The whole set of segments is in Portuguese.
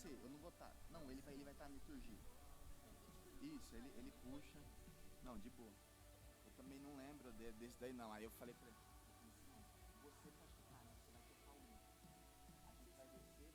ser, eu não vou estar. Não, ele vai estar na liturgia. Isso, ele puxa. Não, de boa. Eu também não lembro desse daí não. Aí eu falei pra ele, você pode tocar, né? Você vai tocar o hino. A gente vai descer.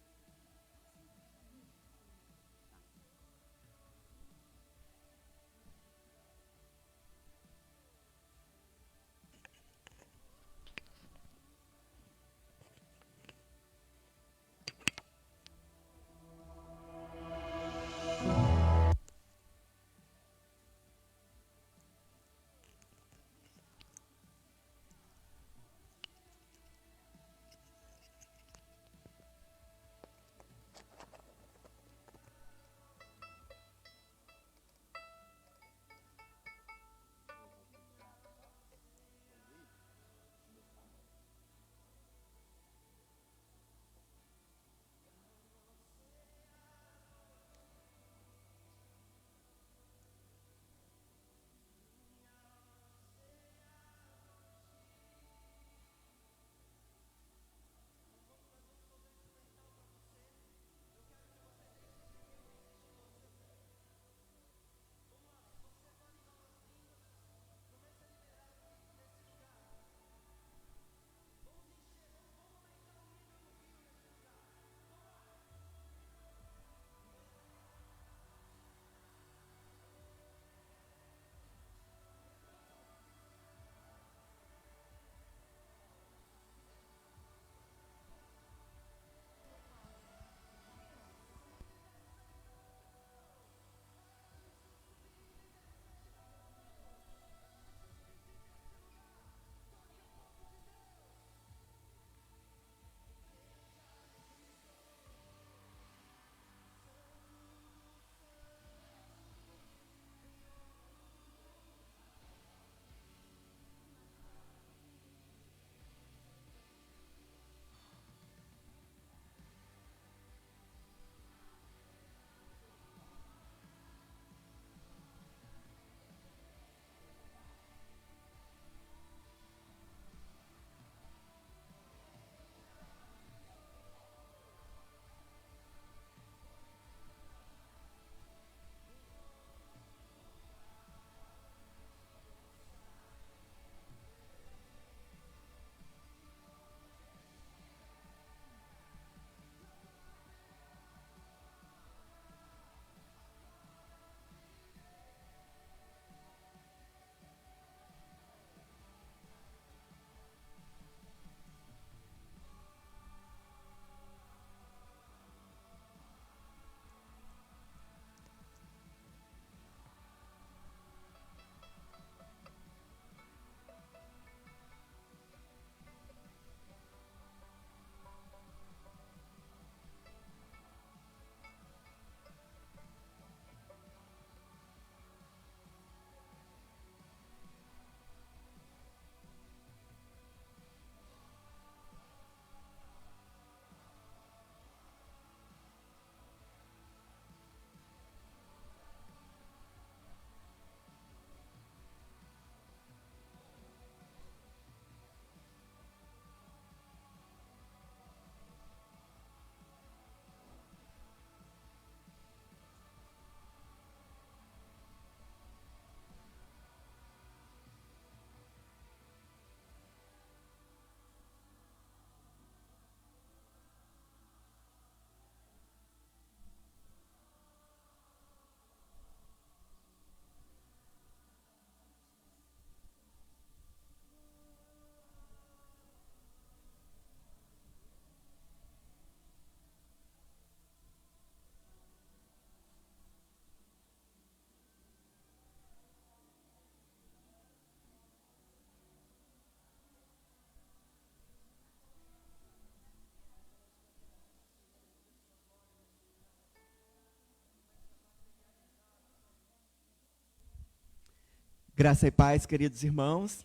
Graça e paz, queridos irmãos.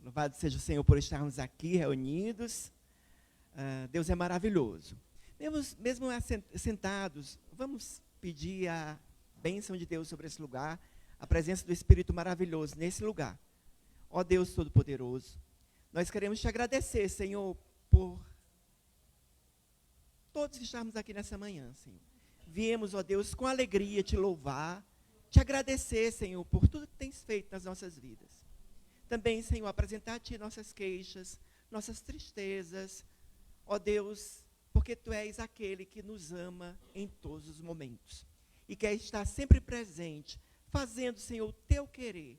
Louvado seja o Senhor por estarmos aqui reunidos. Deus é maravilhoso. Mesmo sentados, vamos pedir a bênção de Deus sobre esse lugar, a presença do Espírito maravilhoso nesse lugar. Ó Deus Todo-Poderoso, nós queremos te agradecer, Senhor, por todos que estamos aqui nessa manhã, Senhor. Viemos, ó Deus, com alegria te louvar, te agradecer, Senhor, por tudo que tens feito nas nossas vidas. Também, Senhor, apresentar a Ti nossas queixas, nossas tristezas, ó Deus, porque Tu és aquele que nos ama em todos os momentos e quer estar sempre presente, fazendo, Senhor, o Teu querer,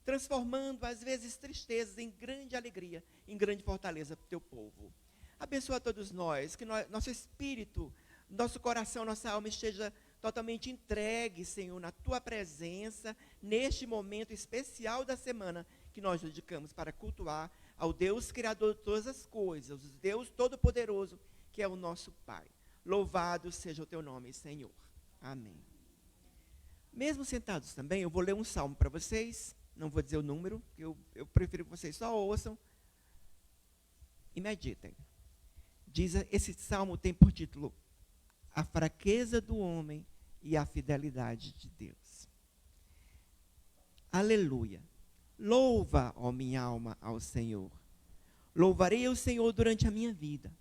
transformando, às vezes, tristezas em grande alegria, em grande fortaleza para o Teu povo. Abençoa todos nós, que nosso espírito, nosso coração, nossa alma esteja totalmente entregue, Senhor, na Tua presença, neste momento especial da semana que nós dedicamos para cultuar ao Deus Criador de todas as coisas, o Deus Todo-Poderoso, que é o nosso Pai. Louvado seja o Teu nome, Senhor. Amém. Mesmo sentados também, eu vou ler um salmo para vocês, não vou dizer o número, eu prefiro que vocês só ouçam e meditem. Esse salmo tem por título A Fraqueza do Homem e a Fidelidade de Deus. Aleluia. Louva, ó minha alma, ao Senhor. Louvarei o Senhor durante a minha vida.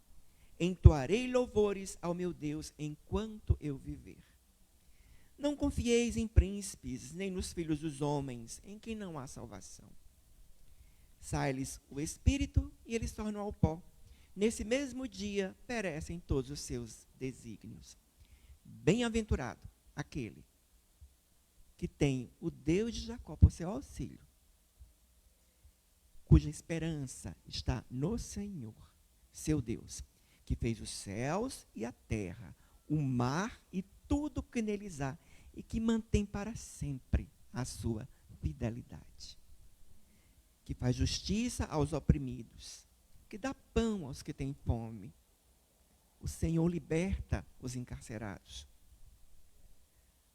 Entoarei louvores ao meu Deus enquanto eu viver. Não confieis em príncipes, nem nos filhos dos homens, em quem não há salvação. Sai-lhes o espírito e eles tornam ao pó. Nesse mesmo dia perecem todos os seus desígnios. Bem-aventurado aquele que tem o Deus de Jacó por seu auxílio, cuja esperança está no Senhor, seu Deus, que fez os céus e a terra, o mar e tudo que neles há, e que mantém para sempre a sua fidelidade. Que faz justiça aos oprimidos, que dá pão aos que têm fome. O Senhor liberta os encarcerados.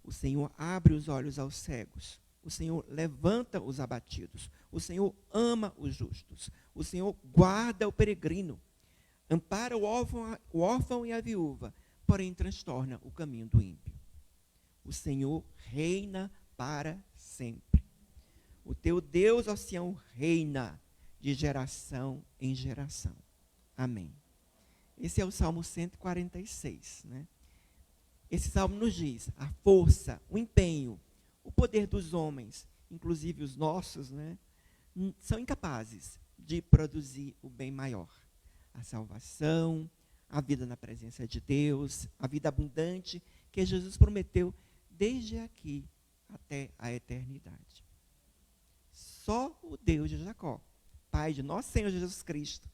O Senhor abre os olhos aos cegos. O Senhor levanta os abatidos. O Senhor ama os justos. O Senhor guarda o peregrino. Ampara o órfão e a viúva, porém transtorna o caminho do ímpio. O Senhor reina para sempre. O teu Deus, ó Sião, reina de geração em geração. Amém. Esse é o Salmo 146, né? Esse salmo nos diz a força, o empenho, o poder dos homens, inclusive os nossos, né, são incapazes de produzir o bem maior. A salvação, a vida na presença de Deus, a vida abundante que Jesus prometeu desde aqui até a eternidade. Só o Deus de Jacó, Pai de nosso Senhor Jesus Cristo,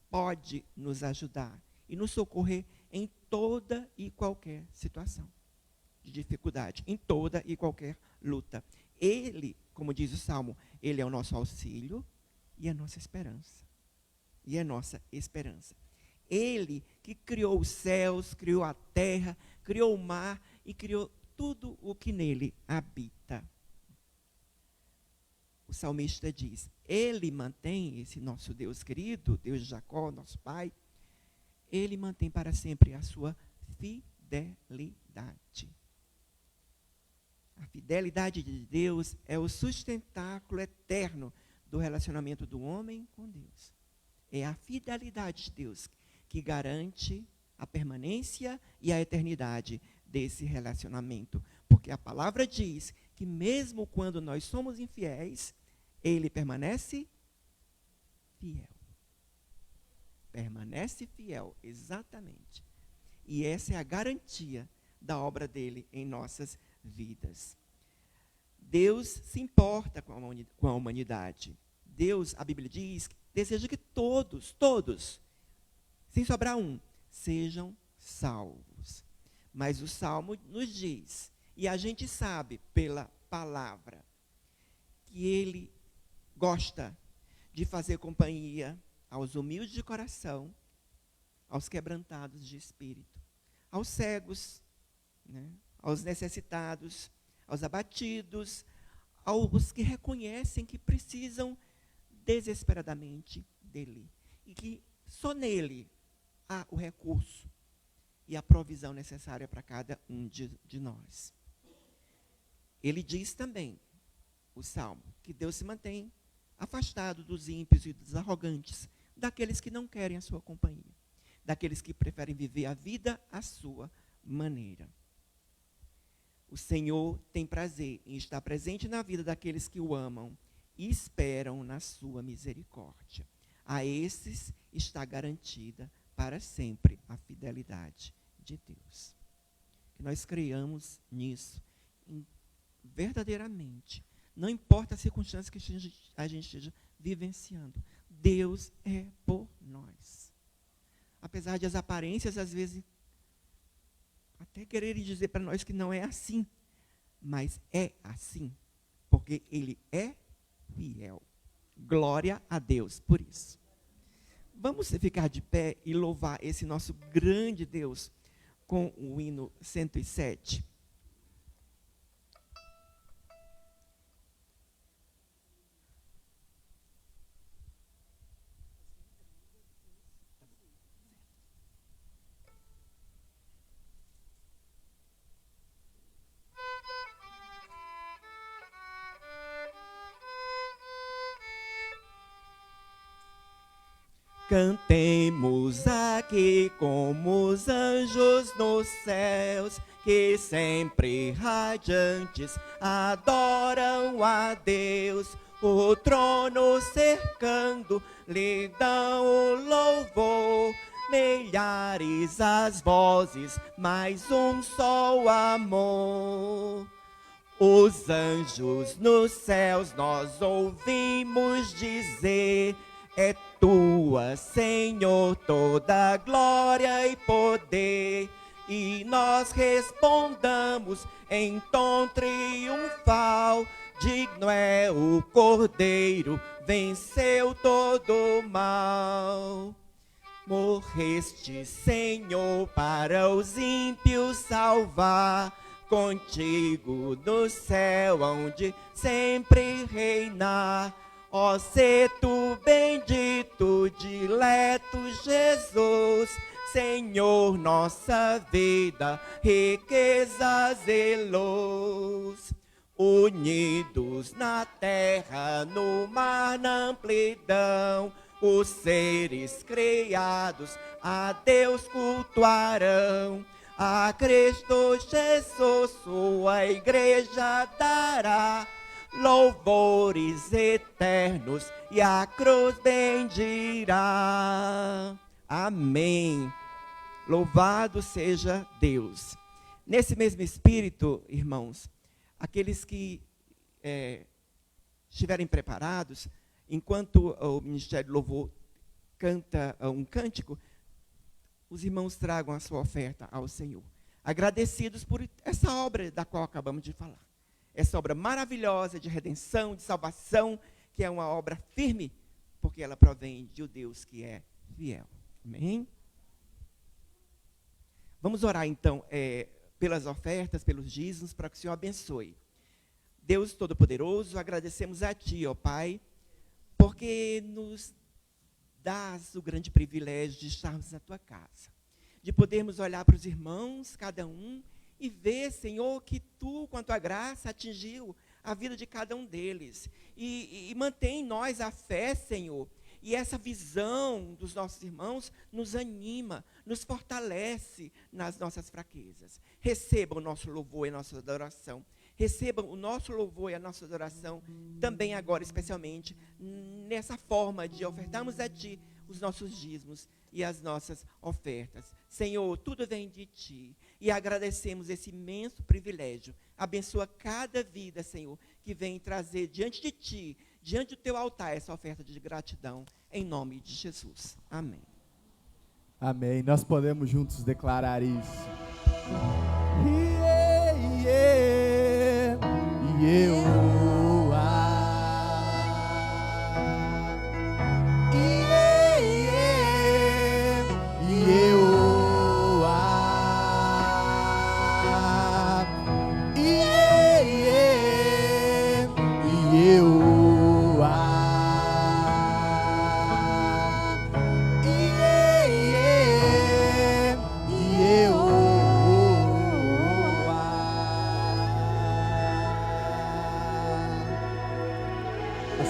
pode nos ajudar e nos socorrer em toda e qualquer situação de dificuldade, em toda e qualquer luta. Ele, como diz o Salmo, ele é o nosso auxílio e a nossa esperança. E é nossa esperança. Ele que criou os céus, criou a terra, criou o mar e criou tudo o que nele habita. O salmista diz, ele mantém, esse nosso Deus querido, Deus de Jacó, nosso Pai, ele mantém para sempre a sua fidelidade. A fidelidade de Deus é o sustentáculo eterno do relacionamento do homem com Deus. É a fidelidade de Deus que garante a permanência e a eternidade desse relacionamento. Porque a palavra diz que mesmo quando nós somos infiéis, ele permanece fiel. Permanece fiel, exatamente. E essa é a garantia da obra dele em nossas vidas. Deus se importa com a humanidade. Deus, a Bíblia diz, deseja que todos, sem sobrar um, sejam salvos. Mas o Salmo nos diz, e a gente sabe pela palavra, que ele gosta de fazer companhia aos humildes de coração, aos quebrantados de espírito, aos cegos, né, aos necessitados, aos abatidos, aos que reconhecem que precisam desesperadamente dele. E que só nele há o recurso e a provisão necessária para cada um de nós. Ele diz também, o Salmo, que Deus se mantém afastado dos ímpios e dos arrogantes, daqueles que não querem a sua companhia. daqueles que preferem viver a vida à sua maneira. O Senhor tem prazer em estar presente na vida daqueles que o amam e esperam na sua misericórdia. A esses está garantida para sempre a fidelidade de Deus. Que nós creiamos nisso verdadeiramente. Não importa a circunstância que a gente esteja vivenciando. Deus é por nós. Apesar de as aparências, às vezes, até quererem dizer para nós que não é assim. Mas é assim. Porque Ele é fiel. Glória a Deus por isso. Vamos ficar de pé e louvar esse nosso grande Deus com o hino 107. Cantemos aqui como os anjos nos céus, que sempre radiantes adoram a Deus. O trono cercando lhe dão o louvor, milhares as vozes, mas um só amor. Os anjos nos céus nós ouvimos dizer: é tua, Senhor, toda glória e poder. E nós respondamos em tom triunfal: digno é o Cordeiro, venceu todo o mal. Morreste, Senhor, para os ímpios salvar. Contigo no céu, onde sempre reinar. Ó, sê tu bendito, dileto Jesus, Senhor, nossa vida, riquezas e luz. Unidos na terra, no mar, na amplidão, os seres criados a Deus cultuarão. A Cristo Jesus sua igreja dará louvores eternos e a cruz bendirá. Amém. Louvado seja Deus. Nesse mesmo espírito, irmãos, aqueles que estiverem preparados, enquanto o Ministério de Louvor canta um cântico, os irmãos tragam a sua oferta ao Senhor, agradecidos por essa obra da qual acabamos de falar. Essa obra maravilhosa de redenção, de salvação, que é uma obra firme, porque ela provém de um Deus que é fiel. Amém? Vamos orar então pelas ofertas, pelos dízimos, para que o Senhor abençoe. Deus Todo-Poderoso, agradecemos a Ti, ó Pai, porque nos dás o grande privilégio de estarmos na Tua casa, de podermos olhar para os irmãos, cada um, e ver, Senhor, que Tu, com a Tua graça, atingiu a vida de cada um deles. E mantém em nós a fé, Senhor. E essa visão dos nossos irmãos nos anima, nos fortalece nas nossas fraquezas. Receba o nosso louvor e a nossa adoração. Receba o nosso louvor e a nossa adoração, também agora, especialmente, nessa forma de ofertarmos a Ti os nossos dízimos e as nossas ofertas. Senhor, tudo vem de Ti e agradecemos esse imenso privilégio. Abençoa cada vida, Senhor, que vem trazer diante de Ti, diante do Teu altar, essa oferta de gratidão, em nome de Jesus. Amém. Amém. Nós podemos juntos declarar isso.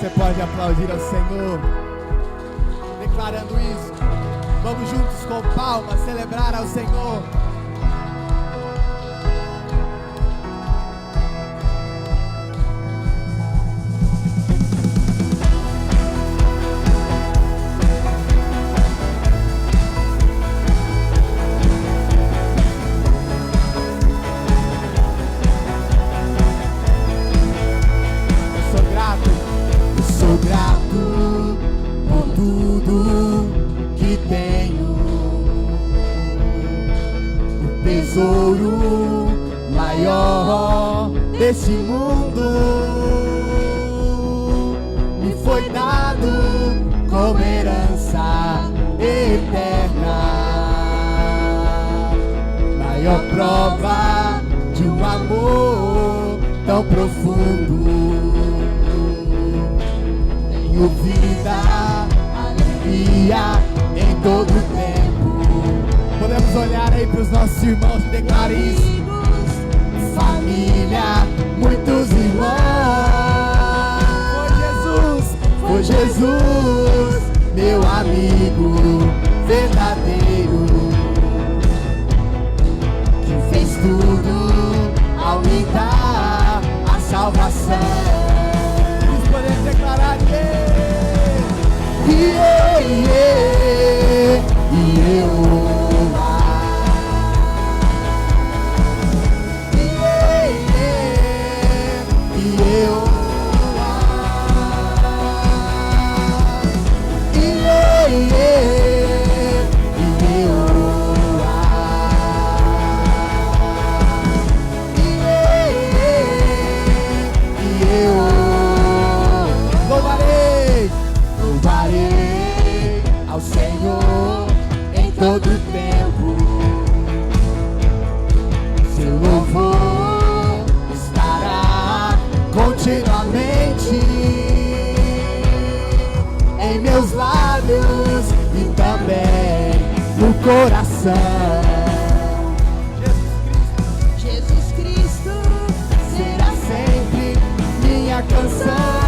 Você pode aplaudir ao Senhor, declarando isso. Vamos juntos com palmas celebrar ao Senhor. Sou grato por tudo que tenho, o tesouro maior desse mundo me foi dado como herança eterna, maior prova de um amor tão profundo. Tenho vida, alegria em todo tempo. Podemos olhar aí para os nossos irmãos e declarar isso. Família, muitos irmãos. Foi Jesus, meu amigo verdadeiro, que fez tudo ao me dar a salvação. Podemos declarar Louvarei ao Senhor em todo tempo. Seu louvor estará continuamente em meus lábios e também no coração. Jesus Cristo será sempre minha canção.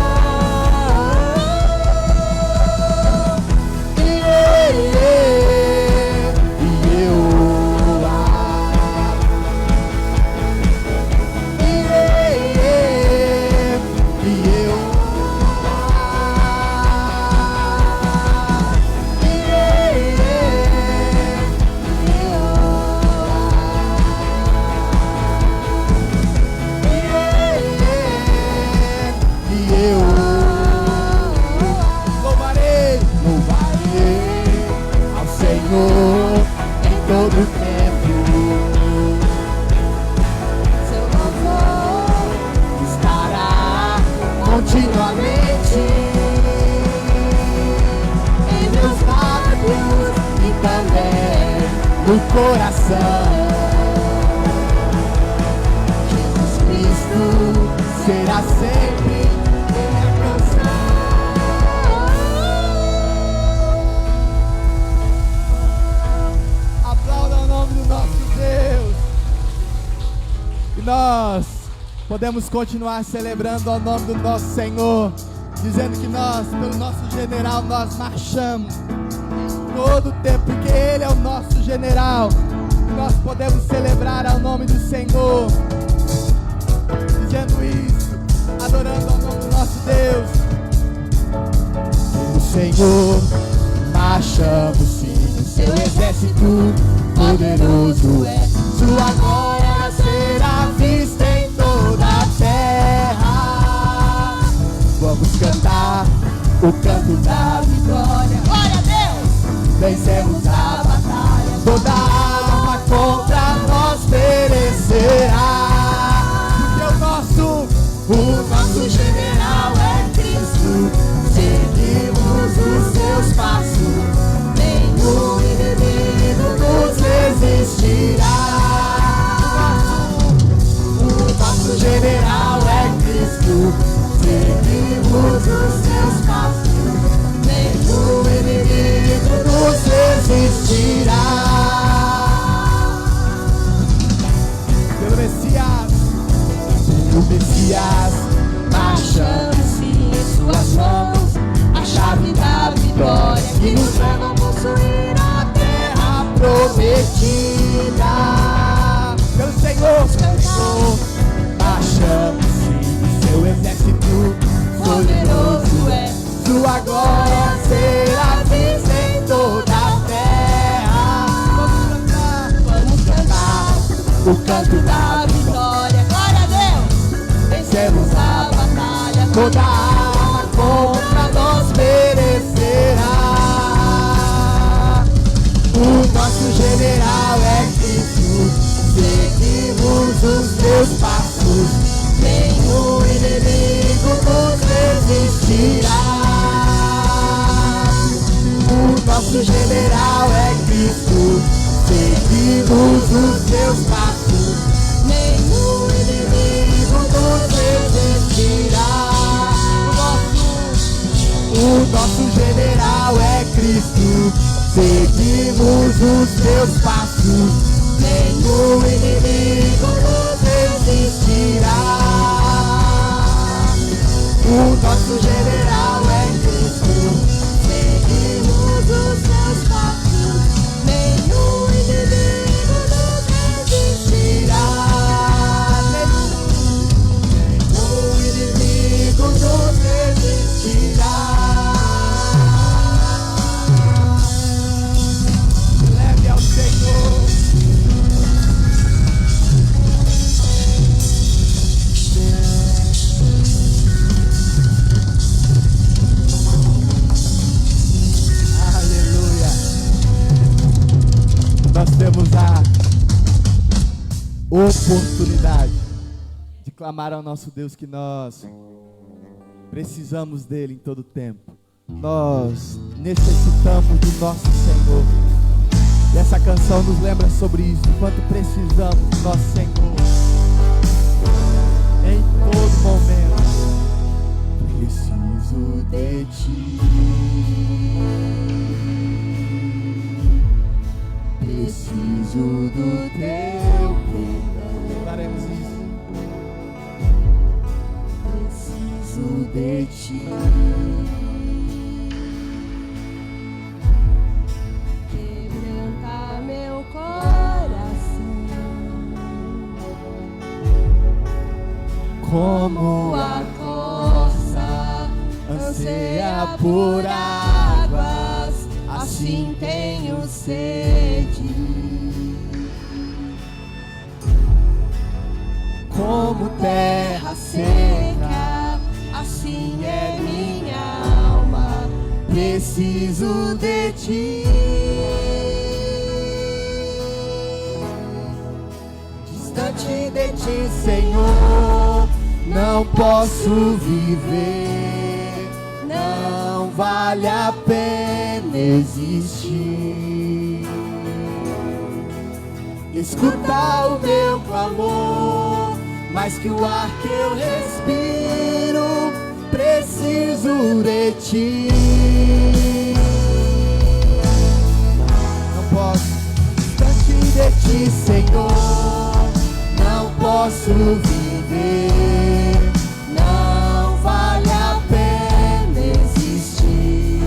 Em todo tempo, seu louvor estará continuamente em meus lábios e também no coração. Jesus Cristo será sempre minha canção. E nós podemos continuar celebrando ao nome do nosso Senhor, dizendo que nós, pelo nosso general, nós marchamos todo o tempo, porque Ele é o nosso general. E nós podemos celebrar ao nome do Senhor, dizendo isso, adorando ao nome do nosso Deus. O Senhor marchamos sim, o seu exército poderoso é. Sua glória será vista em toda a terra. Vamos cantar o canto da vitória. Glória a Deus! Vencemos a batalha. Toda arma contra nós perecerá. Porque o nosso general é Cristo. Seguimos os seus passos. Nenhum inimigo nos resistirá. Nosso general é Cristo, seguimos os seus passos, nenhum inimigo nos resistirá. Pelo Messias, marchamos sim em suas mãos, a chave da vitória que nos leva a possuir a prometida. Pelo Senhor, marchamos e seu exército poderoso é. Sua glória será vista em toda a terra. Vamos cantar o canto da vitória. Glória a Deus! Vencemos a batalha, toda arma contra nós perecerá. O nosso general é Cristo, seguimos os seus passos, nenhum inimigo nos resistirá. O nosso general é Cristo, seguimos os seus passos, nenhum inimigo nos resistirá. O nosso general é Cristo, seguimos os seus passos, nenhum inimigo nos resistirá. O nosso general é Cristo, seguimos os seus passos, nenhum inimigo nos resistirá. Nenhum inimigo nos resistirá. Leve ao Senhor. Nós temos a oportunidade de clamar ao nosso Deus que nós precisamos dele em todo tempo. Nós necessitamos do nosso Senhor. E essa canção nos lembra sobre isso, o quanto precisamos do nosso Senhor em todo momento. Preciso de ti. Preciso do teu perdão. Faremos isso. Preciso de ti. Quebranta meu coração, Como a corça anseia por águas, assim tenho sede. como terra Seca, assim é minha alma, preciso de ti. Distante de ti, Senhor, não posso viver. Não vale a pena existir. Escuta o meu clamor, mais que o ar que eu respiro, preciso de ti. Não posso, distante de ti, Senhor, não posso viver. Não vale a pena existir.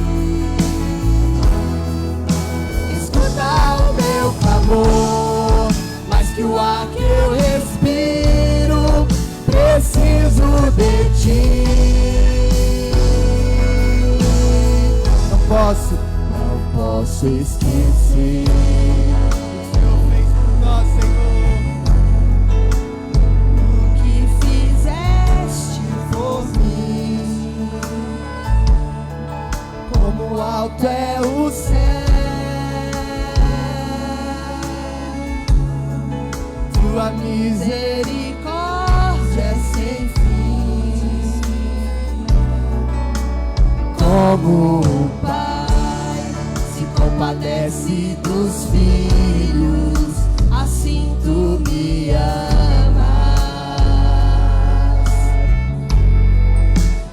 Escuta o meu clamor, mais que o ar que eu respiro, preciso de ti. Não posso esquecer o Senhor fez por nós, Senhor. o que fizeste por mim. Como alto é o céu, tua misericórdia é sem fim. Como o Pai se compadece dos filhos, assim tu me amas.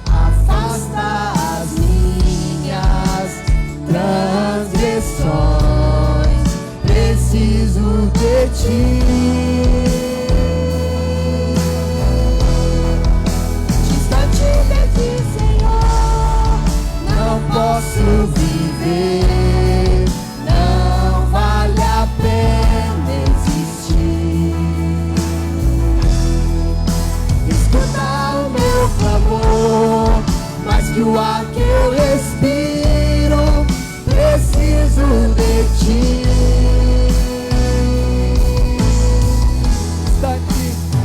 Afasta as minhas transgressões, preciso de ti. Distante de ti, Senhor, não posso viver. Não vale a pena ar que eu respiro, preciso de ti.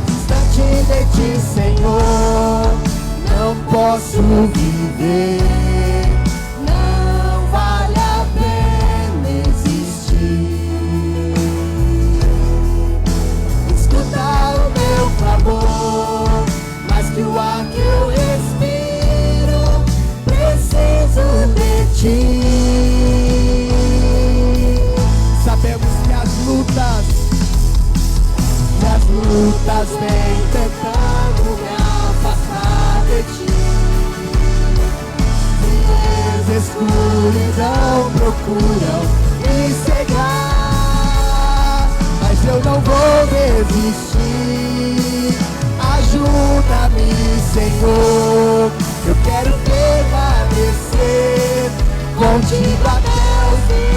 Distante de ti, Senhor, não posso viver. Não vale a pena existir. Escuta o meu clamor, mais que o ar que eu respiro, preciso de ti. Sabemos que as lutas vêm tentando me afastar de ti. Escuridão procuram me cegar, mas eu não vou desistir. Ajuda-me, Senhor, eu quero permanecer contigo até o fim.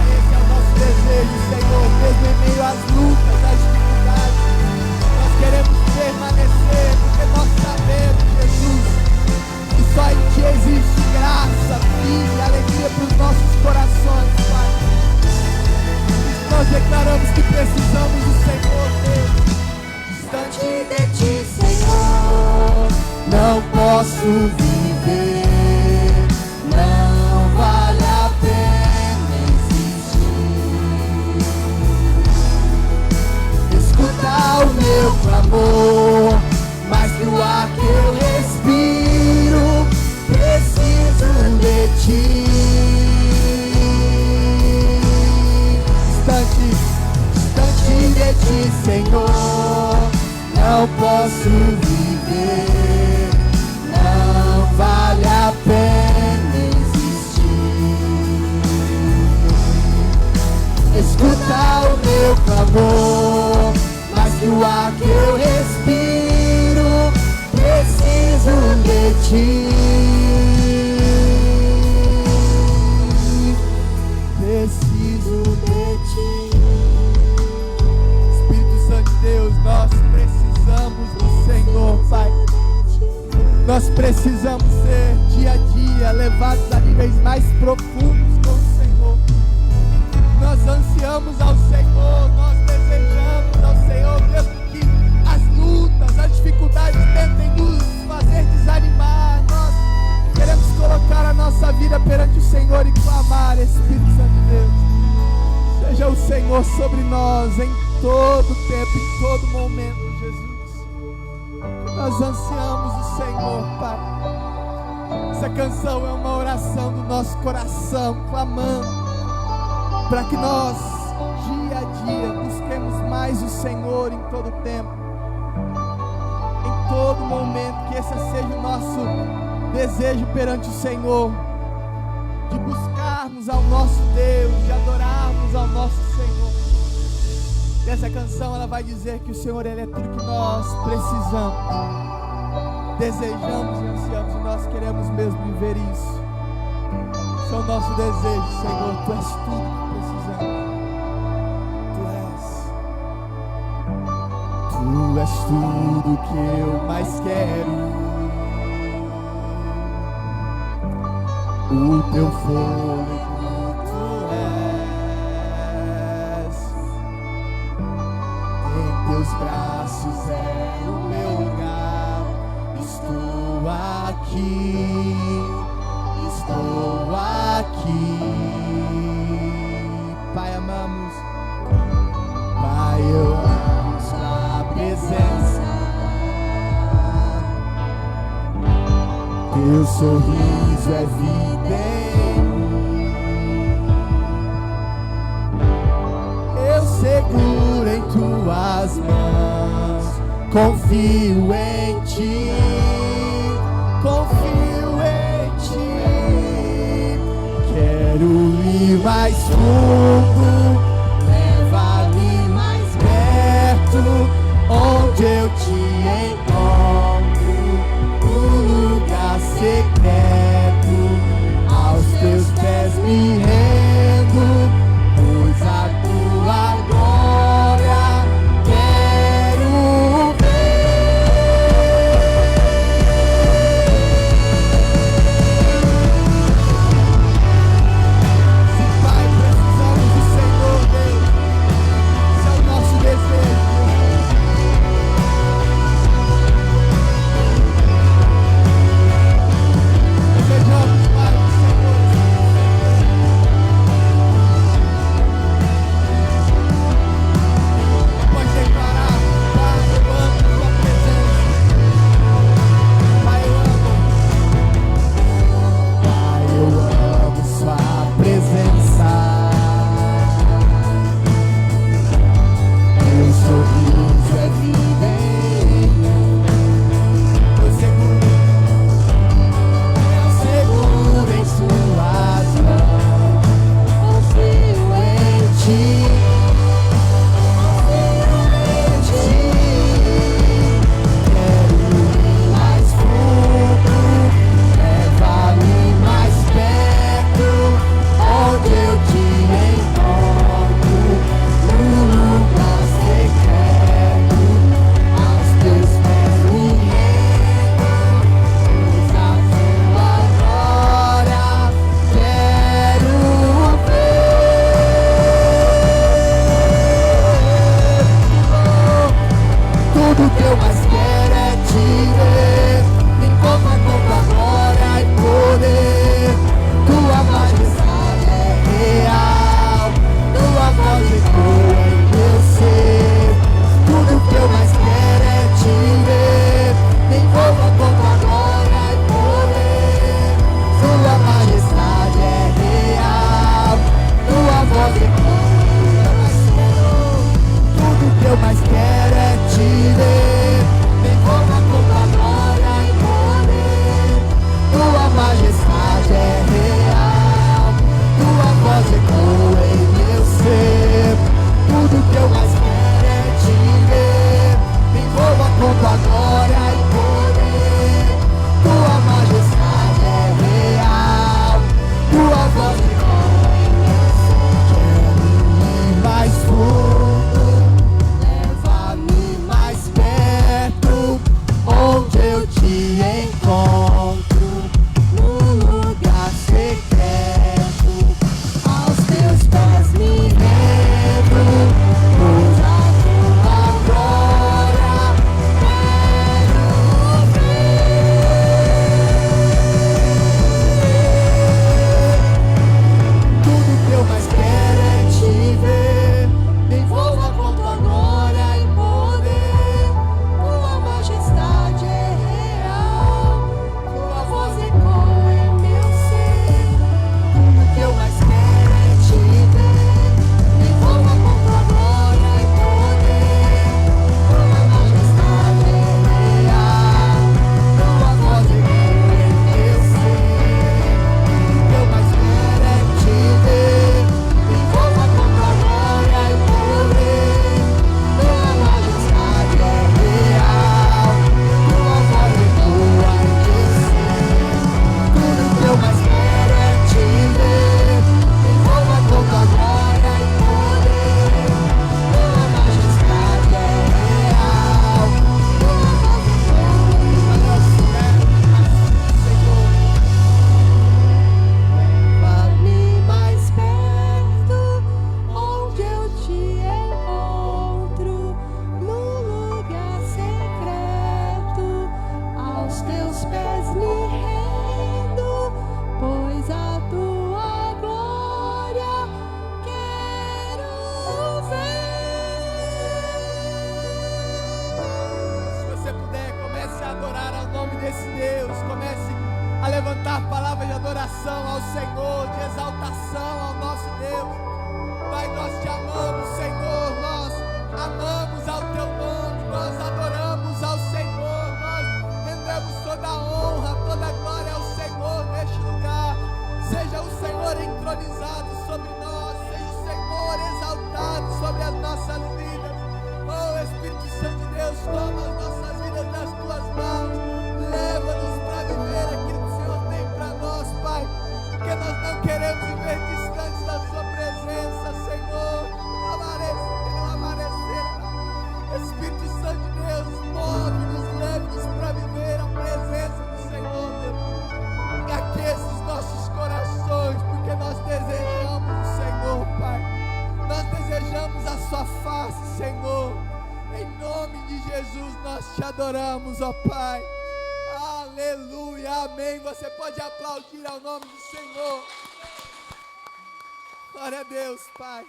Esse é o nosso desejo, Senhor, mesmo em meio às lutas, às dificuldades. Nós queremos permanecer, porque nós sabemos, Jesus, que só em Ti existe graça, vida e alegria para os nossos corações, Pai. Nós declaramos que precisamos do Senhor, Deus. Distante de Ti, Senhor, não posso viver. Não vale a pena existir. Escuta o meu clamor, mais que o ar que eu respiro, preciso de ti. Distante de ti, Senhor, não posso viver. Não vale a pena existir. Escuta o meu clamor, mais que o ar que eu respiro, preciso de ti. Preciso de ti. Espírito Santo de Deus, nós precisamos do Senhor, Pai. Nós precisamos ser dia a dia levados a níveis mais profundos com o Senhor. Nós ansiamos ao Senhor, nós desejamos ao Senhor, mesmo que as lutas, as dificuldades tentem nos fazer desanimar. Nós queremos colocar a nossa vida perante o Senhor e clamar, Espírito Santo de Deus. Seja o Senhor sobre nós em todo tempo, em todo momento, Jesus. Nós ansiamos o Senhor, Pai. Essa canção é uma oração do nosso coração, clamando para que nós, dia a dia, busquemos mais o Senhor em todo tempo, em todo momento. Que esse seja o nosso desejo perante o Senhor, de buscarmos ao nosso Deus, de adorarmos ao nosso Senhor. E essa canção, ela vai dizer que o Senhor, Ele é tudo que nós precisamos, desejamos e ansiamos, e nós queremos mesmo viver isso. Esse é o nosso desejo, Senhor. Tu és tudo que precisamos. Tu és tudo que eu mais quero. O teu fôlego, tu és. Em teus braços é o meu lugar. Estou aqui, estou aqui. Pai, amamos. Pai, eu amo sua presença. Teu sorriso é vida em mim. Eu seguro em tuas mãos, confio em ti, confio em ti. Quero ir mais fundo, leva-me mais perto, onde eu te encontro, um lugar secreto, aos teus pés me rendo, pois a tua glória quero ver. mais quero é te ver. Me envolva com tua glória e poder. Tua majestade é real. Tua voz ecoa em meu ser. Tudo que eu mais quero é te ver. Me envolva com tua glória e poder. Tua majestade é real. Tua voz ecoa em meu ser. Tudo que eu mais quero é te ver. Me envolva com tua glória e poder. Tua majestade é real. Tua voz ecoa em meu ser. Tudo que eu mais quero é te ver. Me envolva com tua glória e poder. Tua majestade é real. Tua voz ecoa em meu ser. Quero ir mais fundo. Leva-me mais perto, onde eu te encontro, no lugar secreto. Aos teus pés me rendo, pois a tua glória quero ver. Tudo que eu mais quero é te ver. Me envolva com tua glória e poder. Tua majestade é real. Tua voz ecoa em meu ser. Tudo que eu mais quero é te ver. Me envolva com tua glória e poder. Tua majestade é real. Tua voz ecoa em meu ser. Tudo que eu mais quero é te ver. Me envolva com tua glória e poder. Tua majestade é real. Tua voz ecoa em meu ser. Tudo que eu mais quero é te ver. Me envolva com tua glória e poder. Tua majestade é real. Tua voz ecoa em meu ser. Senhor, leva-me mais perto, onde eu te encontro, no lugar secreto. Aos teus pés me rendo, pois a tua glória quero ver. Se você puder, comece a adorar ao nome desse Deus. Comece a levantar palavras de adoração ao Senhor, de exaltação ao nosso Deus. Pai, nós te amamos, Senhor. Nós amamos ao teu nome. Nós adoramos ao Senhor. Nós rendemos toda a honra, toda a glória ao Senhor neste lugar. Seja o Senhor entronizado sobre nós. Seja o Senhor exaltado sobre as nossas vidas. Oh, Espírito Santo de Deus, toma as nossas vidas nas tuas mãos. Leva-nos para viver aquilo que o Senhor tem para nós, Pai. Porque nós não queremos viver distantes da sua presença, Senhor. Espírito Santo de Deus, move-nos, leve-nos para viver a presença do Senhor, Deus. E aqueça os nossos corações, porque nós desejamos o Senhor, Pai. Nós desejamos a sua face, Senhor. Em nome de Jesus nós te adoramos, ó Pai. Aleluia, amém. Você pode aplaudir ao nome do Senhor. Glória a Deus, Pai.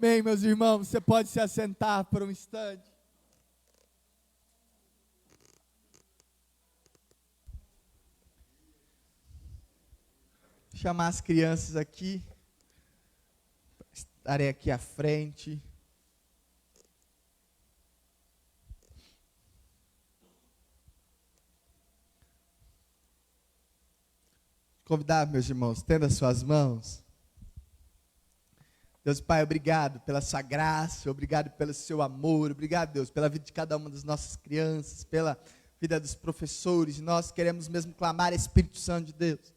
Bem, meus irmãos, você pode se assentar por um instante. Chamar as crianças aqui, estarem aqui à frente. Convidar, meus irmãos, tendo as suas mãos. Deus Pai, obrigado pela sua graça, obrigado pelo seu amor, obrigado, Deus, pela vida de cada uma das nossas crianças, pela vida dos professores. Nós queremos mesmo clamar, Espírito Santo de Deus.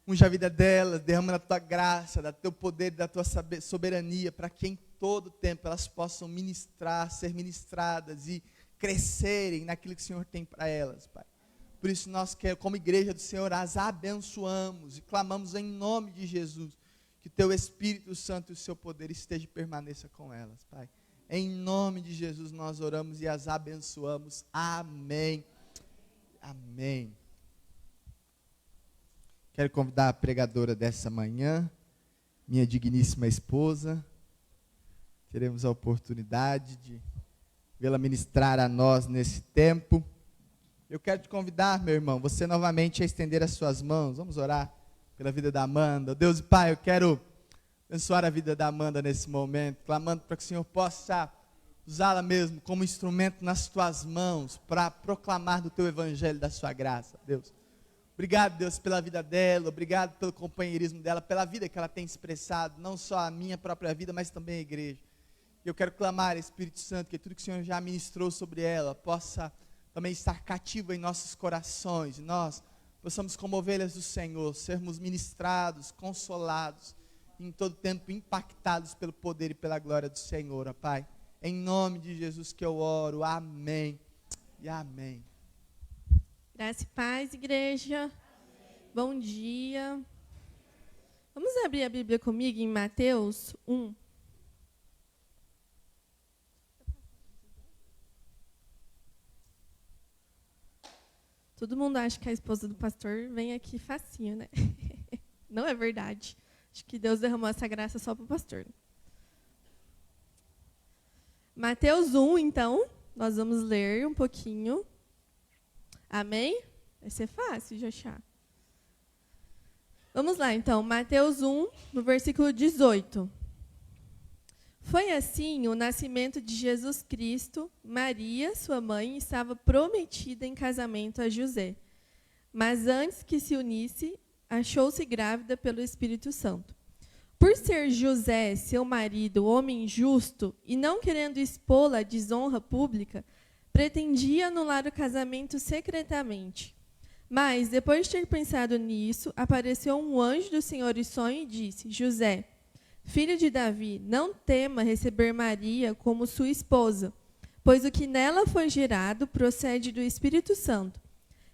Unja a vida delas, derrama a tua graça, da teu poder, da tua soberania, para que em todo tempo elas possam ministrar, ser ministradas e crescerem naquilo que o Senhor tem para elas, Pai. Por isso nós, como igreja do Senhor, as abençoamos e clamamos em nome de Jesus, que que teu Espírito Santo e o seu poder esteja e permaneça com elas, Pai. Em nome de Jesus nós oramos e as abençoamos. Amém. Amém. Quero convidar a pregadora dessa manhã, minha digníssima esposa. Teremos a oportunidade de vê-la ministrar a nós nesse tempo. Eu quero te convidar, meu irmão, você novamente a estender as suas mãos. Vamos orar pela vida da Amanda. Deus e Pai, eu quero abençoar a vida da Amanda nesse momento, clamando para que o Senhor possa usá-la mesmo como instrumento nas tuas mãos para proclamar do teu evangelho, da sua graça, Deus. Obrigado, Deus, pela vida dela, obrigado pelo companheirismo dela, pela vida que ela tem expressado, não só a minha própria vida, mas também a igreja. E eu quero clamar, Espírito Santo, que tudo que o Senhor já ministrou sobre ela possa também estar cativo em nossos corações, e nós possamos, como ovelhas do Senhor, sermos ministrados, consolados, em todo tempo impactados pelo poder e pela glória do Senhor, ó Pai. Em nome de Jesus que eu oro, amém e amém. Graça e paz, igreja. Amém. Bom dia. Vamos abrir a Bíblia comigo em Mateus 1. Todo mundo acha que a esposa do pastor vem aqui facinho, né? Não é verdade. Acho que Deus derramou essa graça só para o pastor. Mateus 1, então, nós vamos ler um pouquinho. Amém? Vai ser fácil de achar. Vamos lá, então. Mateus 1, no versículo 18. Foi assim o nascimento de Jesus Cristo. Maria, sua mãe, estava prometida em casamento a José. Mas antes que se unisse, achou-se grávida pelo Espírito Santo. Por ser José, seu marido, homem justo, e não querendo expô-la à desonra pública, pretendia anular o casamento secretamente. Mas, depois de ter pensado nisso, apareceu um anjo do Senhor em sonho e disse: José, filho de Davi, não tema receber Maria como sua esposa, pois o que nela foi gerado procede do Espírito Santo.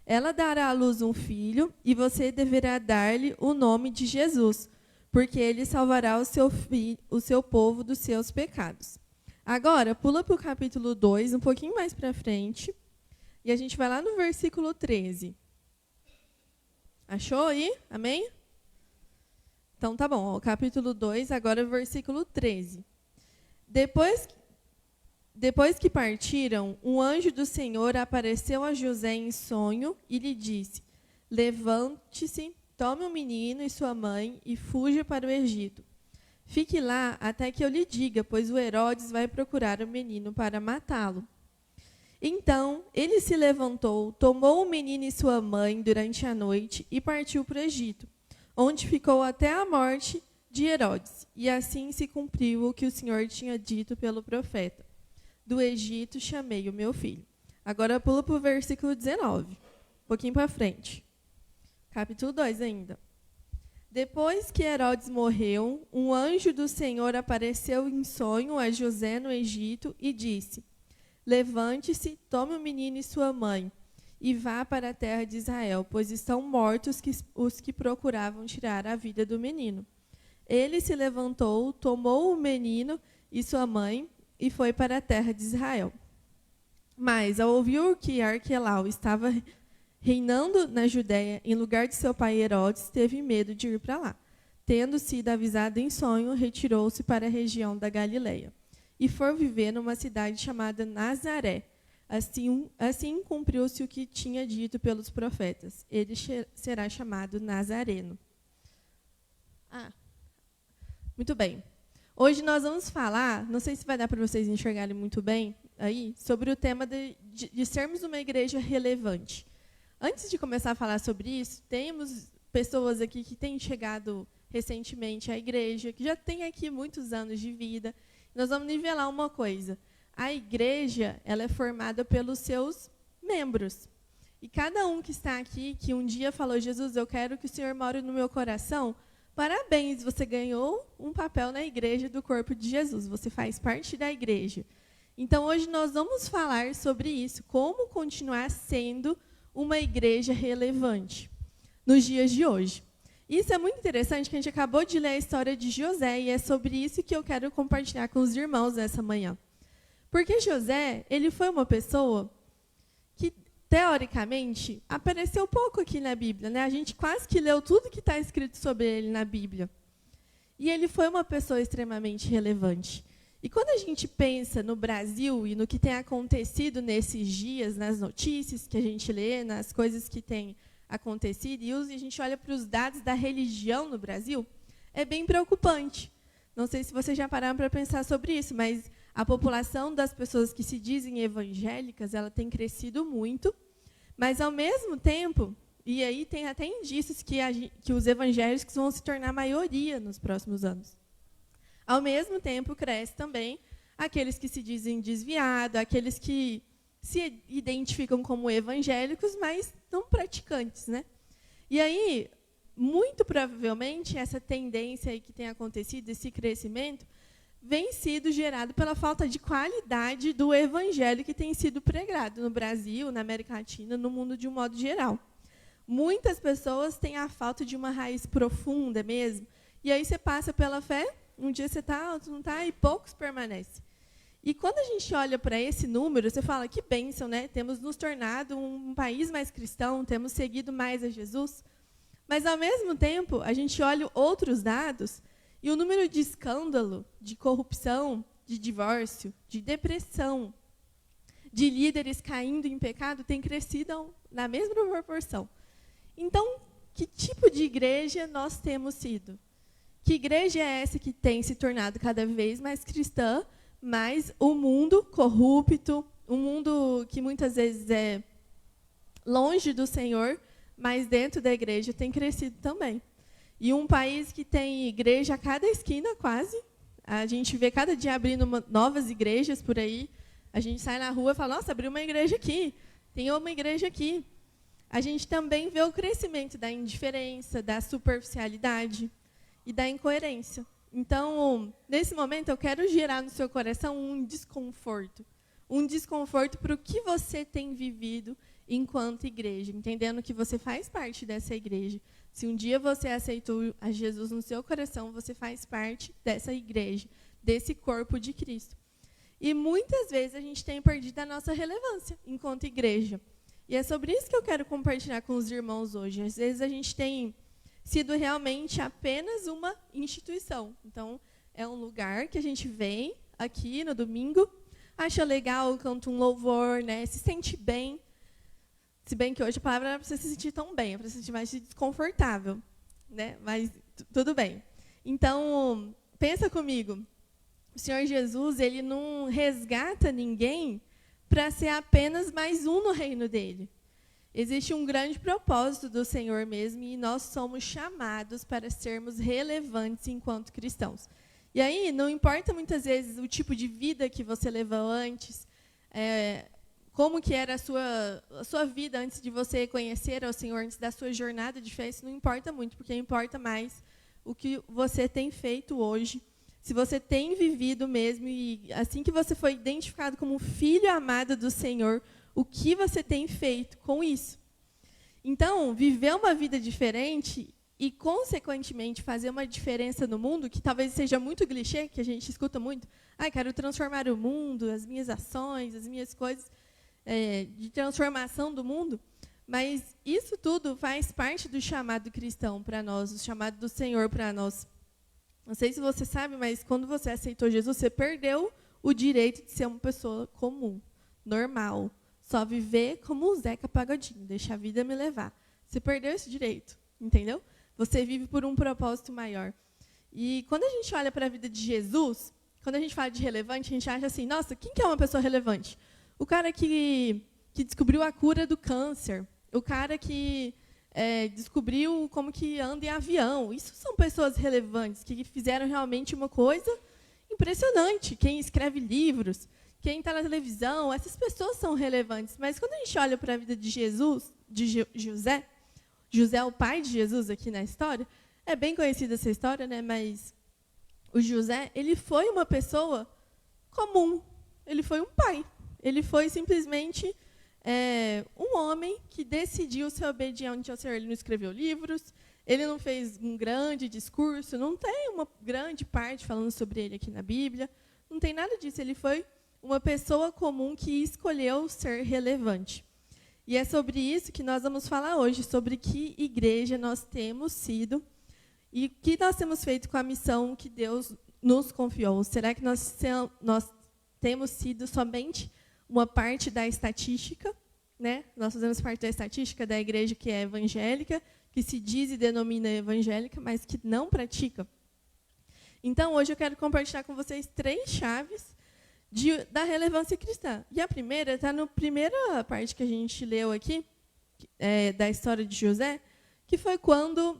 Ela dará à luz um filho, e você deverá dar-lhe o nome de Jesus, porque ele salvará o seu povo dos seus pecados. Agora, pula para o capítulo 2, um pouquinho mais para frente, e a gente vai lá no versículo 13. Achou aí? Amém? Então tá bom, ó, capítulo 2, agora o versículo 13. Depois que partiram, um anjo do Senhor apareceu a José em sonho e lhe disse: levante-se, tome o menino e sua mãe e fuja para o Egito. Fique lá até que eu lhe diga, pois o Herodes vai procurar o menino para matá-lo. Então, ele se levantou, tomou o menino e sua mãe durante a noite e partiu para o Egito, onde ficou até a morte de Herodes. E assim se cumpriu o que o Senhor tinha dito pelo profeta: do Egito chamei o meu filho. Agora pula para o versículo 19, um pouquinho para frente. Capítulo 2 ainda. Depois que Herodes morreu, um anjo do Senhor apareceu em sonho a José no Egito e disse: levante-se, tome o menino e sua mãe, e vá para a terra de Israel, pois estão mortos os que procuravam tirar a vida do menino. Ele se levantou, tomou o menino e sua mãe e foi para a terra de Israel. Mas, ao ouvir que Arquelau estava reinando na Judéia, em lugar de seu pai Herodes, teve medo de ir para lá. Tendo sido avisado em sonho, retirou-se para a região da Galileia e foi viver numa cidade chamada Nazaré. Assim cumpriu-se o que tinha dito pelos profetas: ele será chamado Nazareno. Muito bem. Hoje nós vamos falar, não sei se vai dar para vocês enxergarem muito bem aí, sobre o tema de sermos uma igreja relevante. Antes de começar a falar sobre isso, temos pessoas aqui que têm chegado recentemente à igreja, que já têm aqui muitos anos de vida. Nós vamos nivelar uma coisa. A igreja, ela é formada pelos seus membros. E cada um que está aqui, que um dia falou: Jesus, eu quero que o Senhor more no meu coração, parabéns, você ganhou um papel na igreja do corpo de Jesus. Você faz parte da igreja. Então, hoje nós vamos falar sobre isso, como continuar sendo uma igreja relevante nos dias de hoje. Isso é muito interessante, que a gente acabou de ler a história de José, e é sobre isso que eu quero compartilhar com os irmãos nessa manhã. Porque José, ele foi uma pessoa que, teoricamente, apareceu pouco aqui na Bíblia, né? A gente quase que leu tudo que está escrito sobre ele na Bíblia. E ele foi uma pessoa extremamente relevante. E quando a gente pensa no Brasil e no que tem acontecido nesses dias, nas notícias que a gente lê, nas coisas que têm acontecido, e a gente olha para os dados da religião no Brasil, é bem preocupante. Não sei se vocês já pararam para pensar sobre isso, mas a população das pessoas que se dizem evangélicas, ela tem crescido muito, mas, ao mesmo tempo, e aí tem até indícios que os evangélicos vão se tornar maioria nos próximos anos. Ao mesmo tempo, cresce também aqueles que se dizem desviados, aqueles que se identificam como evangélicos, mas não praticantes, né? E aí, muito provavelmente, essa tendência aí que tem acontecido, esse crescimento, vem sido gerado pela falta de qualidade do evangelho que tem sido pregado no Brasil, na América Latina, no mundo de um modo geral. Muitas pessoas têm a falta de uma raiz profunda mesmo, e aí você passa pela fé, um dia você está, outro não está, e poucos permanecem. E quando a gente olha para esse número, você fala, que bênção, né? Temos nos tornado um país mais cristão, temos seguido mais a Jesus. Mas, ao mesmo tempo, a gente olha outros dados, e o número de escândalo, de corrupção, de divórcio, de depressão, de líderes caindo em pecado, tem crescido na mesma proporção. Então, que tipo de igreja nós temos sido? Que igreja é essa que tem se tornado cada vez mais cristã, mas o mundo corrupto, um mundo que muitas vezes é longe do Senhor, mas dentro da igreja tem crescido também. E um país que tem igreja a cada esquina, quase. A gente vê cada dia abrindo novas igrejas por aí. A gente sai na rua e fala, nossa, abriu uma igreja aqui, tem uma igreja aqui. A gente também vê o crescimento da indiferença, da superficialidade e da incoerência. Então, nesse momento, eu quero gerar no seu coração um desconforto para o que você tem vivido enquanto igreja, entendendo que você faz parte dessa igreja. Se um dia você aceitou a Jesus no seu coração, você faz parte dessa igreja, desse corpo de Cristo. E muitas vezes a gente tem perdido a nossa relevância enquanto igreja. E é sobre isso que eu quero compartilhar com os irmãos hoje. Às vezes a gente tem sido realmente apenas uma instituição. Então, é um lugar que a gente vem aqui no domingo, acha legal, canta um louvor, né, se sente bem. Se bem que hoje a palavra não é para você se sentir tão bem, é para se sentir mais desconfortável, né? Mas tudo bem. Então, pensa comigo. O Senhor Jesus, ele não resgata ninguém para ser apenas mais um no reino dele. Existe um grande propósito do Senhor mesmo, e nós somos chamados para sermos relevantes enquanto cristãos. E aí, não importa muitas vezes o tipo de vida que você levou antes, como que era a sua vida antes de você conhecer ao Senhor, antes da sua jornada de fé, isso não importa muito, porque importa mais o que você tem feito hoje, se você tem vivido mesmo, e assim que você foi identificado como filho amado do Senhor, o que você tem feito com isso. Então, viver uma vida diferente e, consequentemente, fazer uma diferença no mundo, que talvez seja muito clichê, que a gente escuta muito, quero transformar o mundo, as minhas ações, as minhas coisas de transformação do mundo, mas isso tudo faz parte do chamado cristão para nós, do chamado do Senhor para nós. Não sei se você sabe, mas quando você aceitou Jesus, você perdeu o direito de ser uma pessoa comum, normal, só viver como um Zeca Pagodinho, deixa a vida me levar. Você perdeu esse direito, entendeu? Você vive por um propósito maior. E quando a gente olha para a vida de Jesus, quando a gente fala de relevante, a gente acha assim, nossa, quem que é uma pessoa relevante? O cara que descobriu a cura do câncer, o cara que descobriu como que anda em avião. Isso são pessoas relevantes, que fizeram realmente uma coisa impressionante. Quem escreve livros, quem está na televisão, essas pessoas são relevantes. Mas quando a gente olha para a vida de Jesus, de José é o pai de Jesus aqui na história, é bem conhecida essa história, né? Mas o José, ele foi uma pessoa comum, ele foi um pai. Ele foi simplesmente um homem que decidiu ser obediente ao Senhor. Ele não escreveu livros, Ele não fez um grande discurso, não tem uma grande parte falando sobre ele aqui na Bíblia, não tem nada disso. Ele foi uma pessoa comum que escolheu ser relevante. E é sobre isso que nós vamos falar hoje, sobre que igreja nós temos sido e o que nós temos feito com a missão que Deus nos confiou. Será que nós temos sido somente uma parte da estatística, né? Nós fazemos parte da estatística da igreja que é evangélica, que se diz e denomina evangélica, mas que não pratica. Então, hoje eu quero compartilhar com vocês 3 chaves da relevância cristã. E a primeira está na primeira parte que a gente leu aqui, da história de José, que foi quando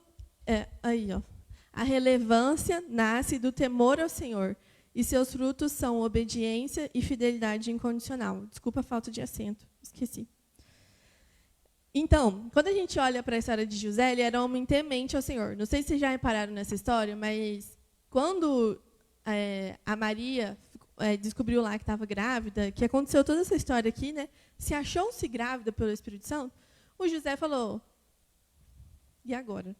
a relevância nasce do temor ao Senhor, e seus frutos são obediência e fidelidade incondicional. Desculpa a falta de acento, esqueci. Então, quando a gente olha para a história de José, ele era homem temente ao Senhor. Não sei se vocês já repararam nessa história, mas quando a Maria descobriu lá que estava grávida, que aconteceu toda essa história aqui, né? Se achou-se grávida pelo Espírito Santo, o José falou, e agora?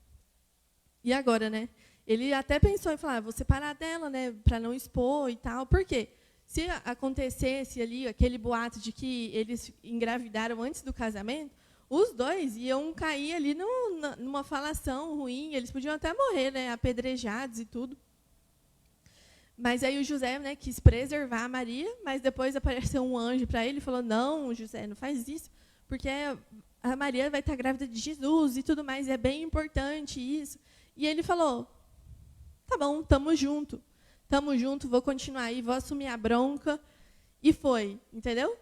E agora, né? Ele até pensou em falar, vou separar dela, né, para não expor e tal. Por quê? Se acontecesse ali aquele boato de que eles engravidaram antes do casamento, os dois iam cair ali numa falação ruim, eles podiam até morrer, né, apedrejados e tudo. Mas aí o José, né, quis preservar a Maria, mas depois apareceu um anjo para ele e falou, não, José, não faz isso, porque a Maria vai estar grávida de Jesus e tudo mais, é bem importante isso. E ele falou, tá bom, estamos junto, vou continuar aí, vou assumir a bronca. E foi, entendeu?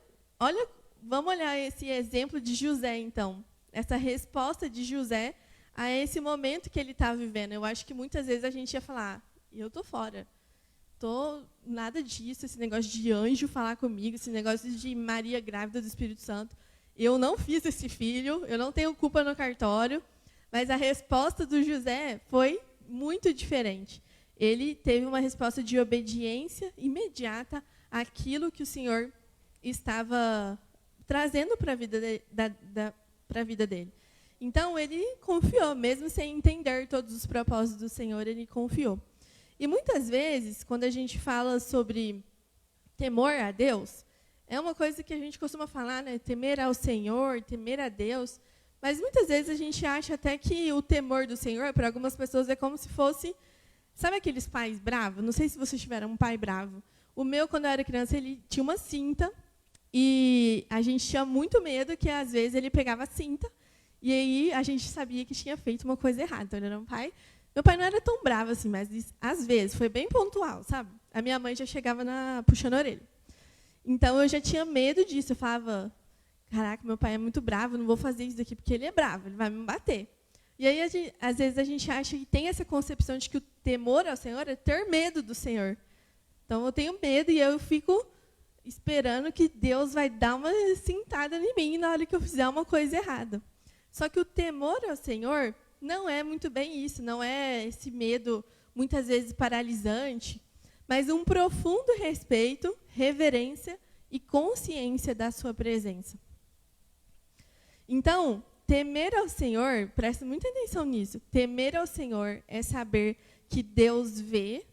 Vamos olhar esse exemplo de José, então. Essa resposta de José a esse momento que ele está vivendo. Eu acho que muitas vezes a gente ia falar, eu estou fora. Nada disso, esse negócio de anjo falar comigo, esse negócio de Maria grávida do Espírito Santo. Eu não fiz esse filho, eu não tenho culpa no cartório. Mas a resposta do José foi muito diferente. Ele teve uma resposta de obediência imediata àquilo que o Senhor estava trazendo para a vida dele. Então, ele confiou, mesmo sem entender todos os propósitos do Senhor, ele confiou. E muitas vezes, quando a gente fala sobre temor a Deus, é uma coisa que a gente costuma falar, né? Temer ao Senhor, temer a Deus. Mas muitas vezes a gente acha até que o temor do Senhor, para algumas pessoas, é como se fosse... Sabe aqueles pais bravos? Não sei se vocês tiveram um pai bravo. O meu, quando eu era criança, ele tinha uma cinta. E a gente tinha muito medo que, às vezes, ele pegava a cinta. E aí a gente sabia que tinha feito uma coisa errada. Então, ele era um pai... Meu pai não era tão bravo assim, mas, às vezes, foi bem pontual, sabe? A minha mãe já chegava puxando a orelha. Então, eu já tinha medo disso. Eu falava... Caraca, meu pai é muito bravo, não vou fazer isso aqui porque ele é bravo, ele vai me bater. E aí, às vezes, a gente acha que tem essa concepção de que o temor ao Senhor é ter medo do Senhor. Então, eu tenho medo e eu fico esperando que Deus vai dar uma cintada em mim na hora que eu fizer uma coisa errada. Só que o temor ao Senhor não é muito bem isso, não é esse medo, muitas vezes, paralisante, mas um profundo respeito, reverência e consciência da sua presença. Então, temer ao Senhor, preste muita atenção nisso, temer ao Senhor é saber que Deus vê,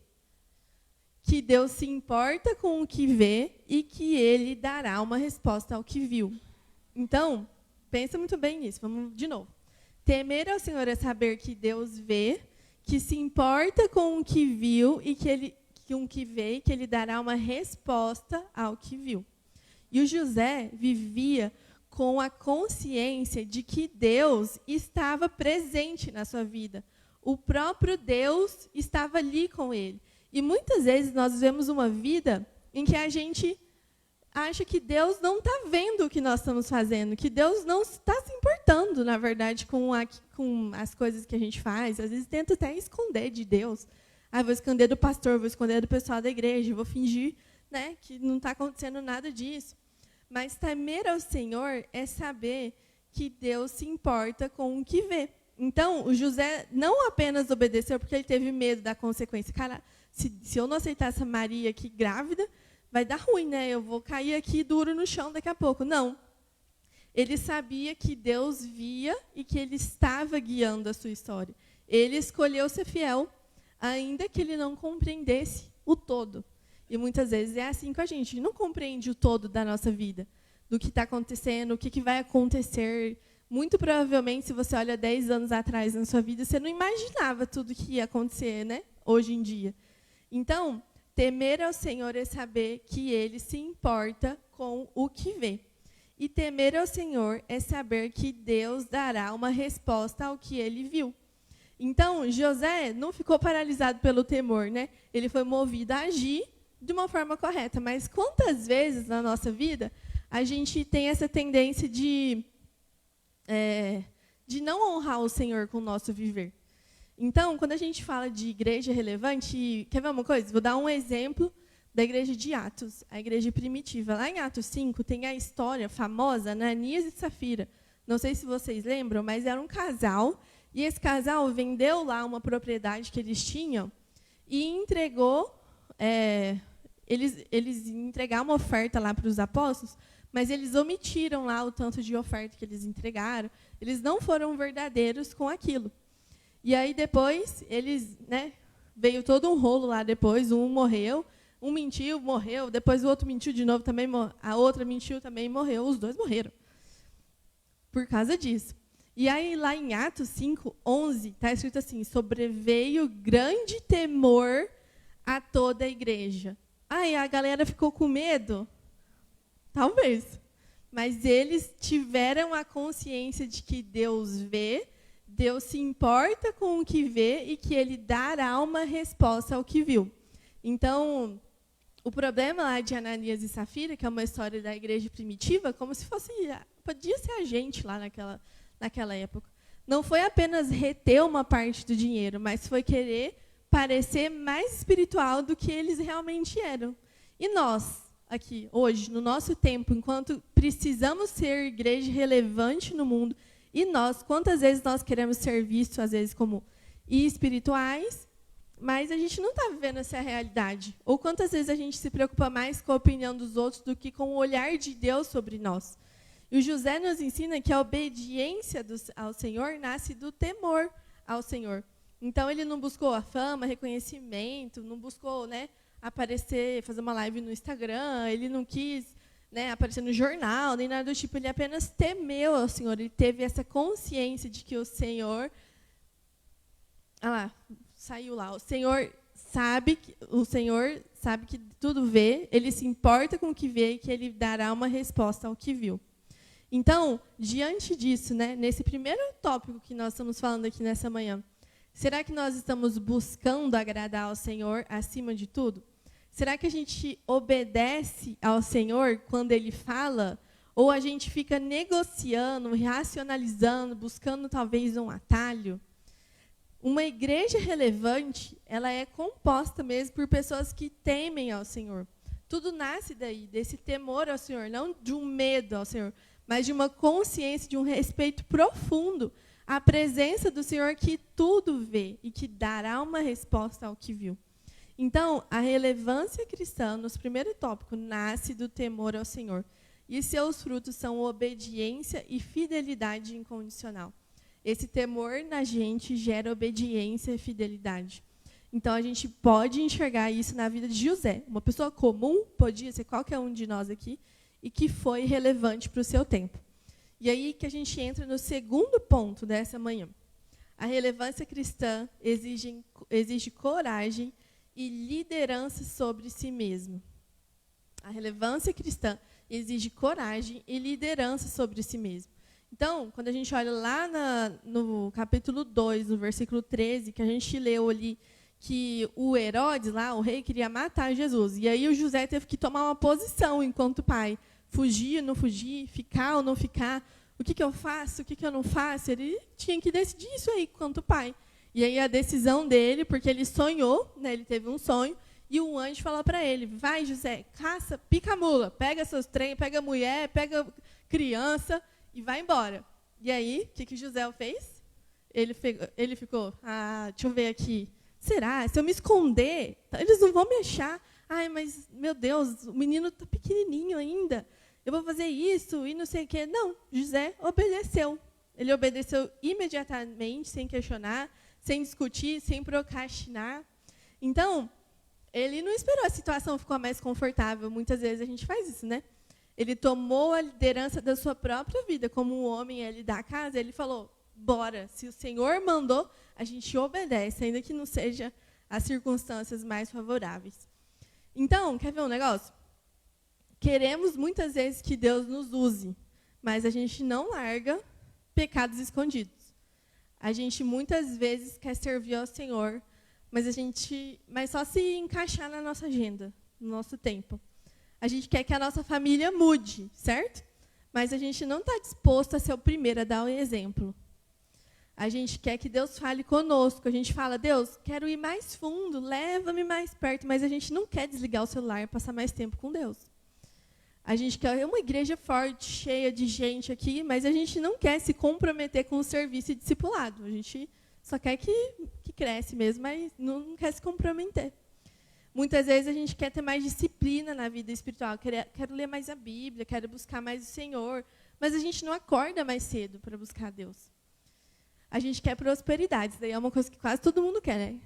que Deus se importa com o que vê e que Ele dará uma resposta ao que viu. Então, pensa muito bem nisso, vamos de novo. Temer ao Senhor é saber que Deus vê, que se importa com o que viu e com o que vê e que Ele dará uma resposta ao que viu. E o José vivia com a consciência de que Deus estava presente na sua vida. O próprio Deus estava ali com ele. E muitas vezes nós vivemos uma vida em que a gente acha que Deus não está vendo o que nós estamos fazendo, que Deus não está se importando, na verdade, com as coisas que a gente faz. Às vezes tenta até esconder de Deus. Vou esconder do pastor, vou esconder do pessoal da igreja, vou fingir, né, que não está acontecendo nada disso. Mas temer ao Senhor é saber que Deus se importa com o que vê. Então, o José não apenas obedeceu porque ele teve medo da consequência. Cara, se eu não aceitar essa Maria aqui grávida, vai dar ruim, né? Eu vou cair aqui duro no chão daqui a pouco. Não. Ele sabia que Deus via e que Ele estava guiando a sua história. ele escolheu ser fiel, ainda que ele não compreendesse o todo. E muitas vezes é assim com a gente não compreende o todo da nossa vida, do que está acontecendo, o que vai acontecer. Muito provavelmente, se você olha 10 anos atrás na sua vida, você não imaginava tudo que ia acontecer, né? Hoje em dia. Então, temer ao Senhor é saber que Ele se importa com o que vê. E temer ao Senhor é saber que Deus dará uma resposta ao que Ele viu. Então, José não ficou paralisado pelo temor, né? Ele foi movido a agir de uma forma correta. Mas quantas vezes na nossa vida a gente tem essa tendência de não honrar o Senhor com o nosso viver? Então, quando a gente fala de igreja relevante, quer ver uma coisa? Vou dar um exemplo da igreja de Atos, a igreja primitiva. Lá em Atos 5 tem a história famosa, Ananias e Safira. Não sei se vocês lembram, mas era um casal, e esse casal vendeu lá uma propriedade que eles tinham e entregou, eles entregaram uma oferta lá para os apóstolos, mas eles omitiram lá o tanto de oferta que eles entregaram. Eles não foram verdadeiros com aquilo. E aí depois, veio todo um rolo lá depois, um morreu, um mentiu, morreu, depois o outro mentiu de novo, também a outra mentiu, também morreu, os dois morreram. Por causa disso. E aí lá em Atos 5:11, está escrito assim, sobreveio grande temor a toda a igreja. Aí a galera ficou com medo? Talvez. Mas eles tiveram a consciência de que Deus vê, Deus se importa com o que vê e que Ele dará uma resposta ao que viu. Então, o problema lá de Ananias e Safira, que é uma história da igreja primitiva, como se fosse, podia ser a gente lá naquela época. Não foi apenas reter uma parte do dinheiro, mas foi querer parecer mais espiritual do que eles realmente eram. E nós, aqui, hoje, no nosso tempo, enquanto precisamos ser igreja relevante no mundo, e nós, quantas vezes nós queremos ser vistos, às vezes, como espirituais, mas a gente não está vivendo essa realidade. Ou quantas vezes a gente se preocupa mais com a opinião dos outros do que com o olhar de Deus sobre nós. E o José nos ensina que a obediência ao Senhor nasce do temor ao Senhor. Então, ele não buscou a fama, reconhecimento, não buscou aparecer, fazer uma live no Instagram, ele não quis aparecer no jornal, nem nada do tipo. Ele apenas temeu ao Senhor, ele teve essa consciência de que o Senhor... saiu lá. O Senhor sabe que tudo vê, ele se importa com o que vê e que ele dará uma resposta ao que viu. Então, diante disso, nesse primeiro tópico que nós estamos falando aqui nessa manhã, será que nós estamos buscando agradar ao Senhor acima de tudo? Será que a gente obedece ao Senhor quando Ele fala? Ou a gente fica negociando, racionalizando, buscando talvez um atalho? Uma igreja relevante, ela é composta mesmo por pessoas que temem ao Senhor. Tudo nasce daí, desse temor ao Senhor, não de um medo ao Senhor, mas de uma consciência, de um respeito profundo à presença do Senhor que tudo vê e que dará uma resposta ao que viu. Então, a relevância cristã, nos primeiros tópicos, nasce do temor ao Senhor. E seus frutos são obediência e fidelidade incondicional. Esse temor na gente gera obediência e fidelidade. Então, a gente pode enxergar isso na vida de José. Uma pessoa comum, podia ser qualquer um de nós aqui, e que foi relevante para o seu tempo. E aí que a gente entra no segundo ponto dessa manhã. A relevância cristã exige coragem e liderança sobre si mesmo. A relevância cristã exige coragem e liderança sobre si mesmo. Então, quando a gente olha lá no capítulo 2, no versículo 13, que a gente leu ali, que o Herodes, lá, o rei, queria matar Jesus. E aí o José teve que tomar uma posição enquanto pai. Fugir, não fugir, ficar ou não ficar. O que eu faço, o que eu não faço? Ele tinha que decidir isso aí enquanto pai. E aí a decisão dele, porque ele sonhou, ele teve um sonho, e um anjo falou para ele, vai, José, caça, pica a mula, pega seus trem, pega a mulher, pega criança e vai embora. E aí, o que José fez? Ele ficou, deixa eu ver aqui. Será? Se eu me esconder, eles não vão me achar. Ai, mas, meu Deus, o menino está pequenininho ainda. Eu vou fazer isso e não sei o quê. Não, José obedeceu. Ele obedeceu imediatamente, sem questionar, sem discutir, sem procrastinar. Então, ele não esperou a situação ficar mais confortável. Muitas vezes a gente faz isso, né? Ele tomou a liderança da sua própria vida, como um homem ali da casa. Ele falou, bora, se o Senhor mandou, a gente obedece, ainda que não seja as circunstâncias mais favoráveis. Então, quer ver um negócio? Queremos muitas vezes que Deus nos use, mas a gente não larga pecados escondidos. A gente muitas vezes quer servir ao Senhor, mas só se encaixar na nossa agenda, no nosso tempo. A gente quer que a nossa família mude, certo? Mas a gente não está disposto a ser o primeiro a dar o exemplo. A gente quer que Deus fale conosco. A gente fala, Deus, quero ir mais fundo, leva-me mais perto. Mas a gente não quer desligar o celular e passar mais tempo com Deus. A gente quer uma igreja forte, cheia de gente aqui, mas a gente não quer se comprometer com o serviço e discipulado. A gente só quer que cresce mesmo, mas não quer se comprometer. Muitas vezes a gente quer ter mais disciplina na vida espiritual. Quero ler mais a Bíblia, quero buscar mais o Senhor. Mas a gente não acorda mais cedo para buscar Deus. A gente quer prosperidade. Isso daí é uma coisa que quase todo mundo quer, né?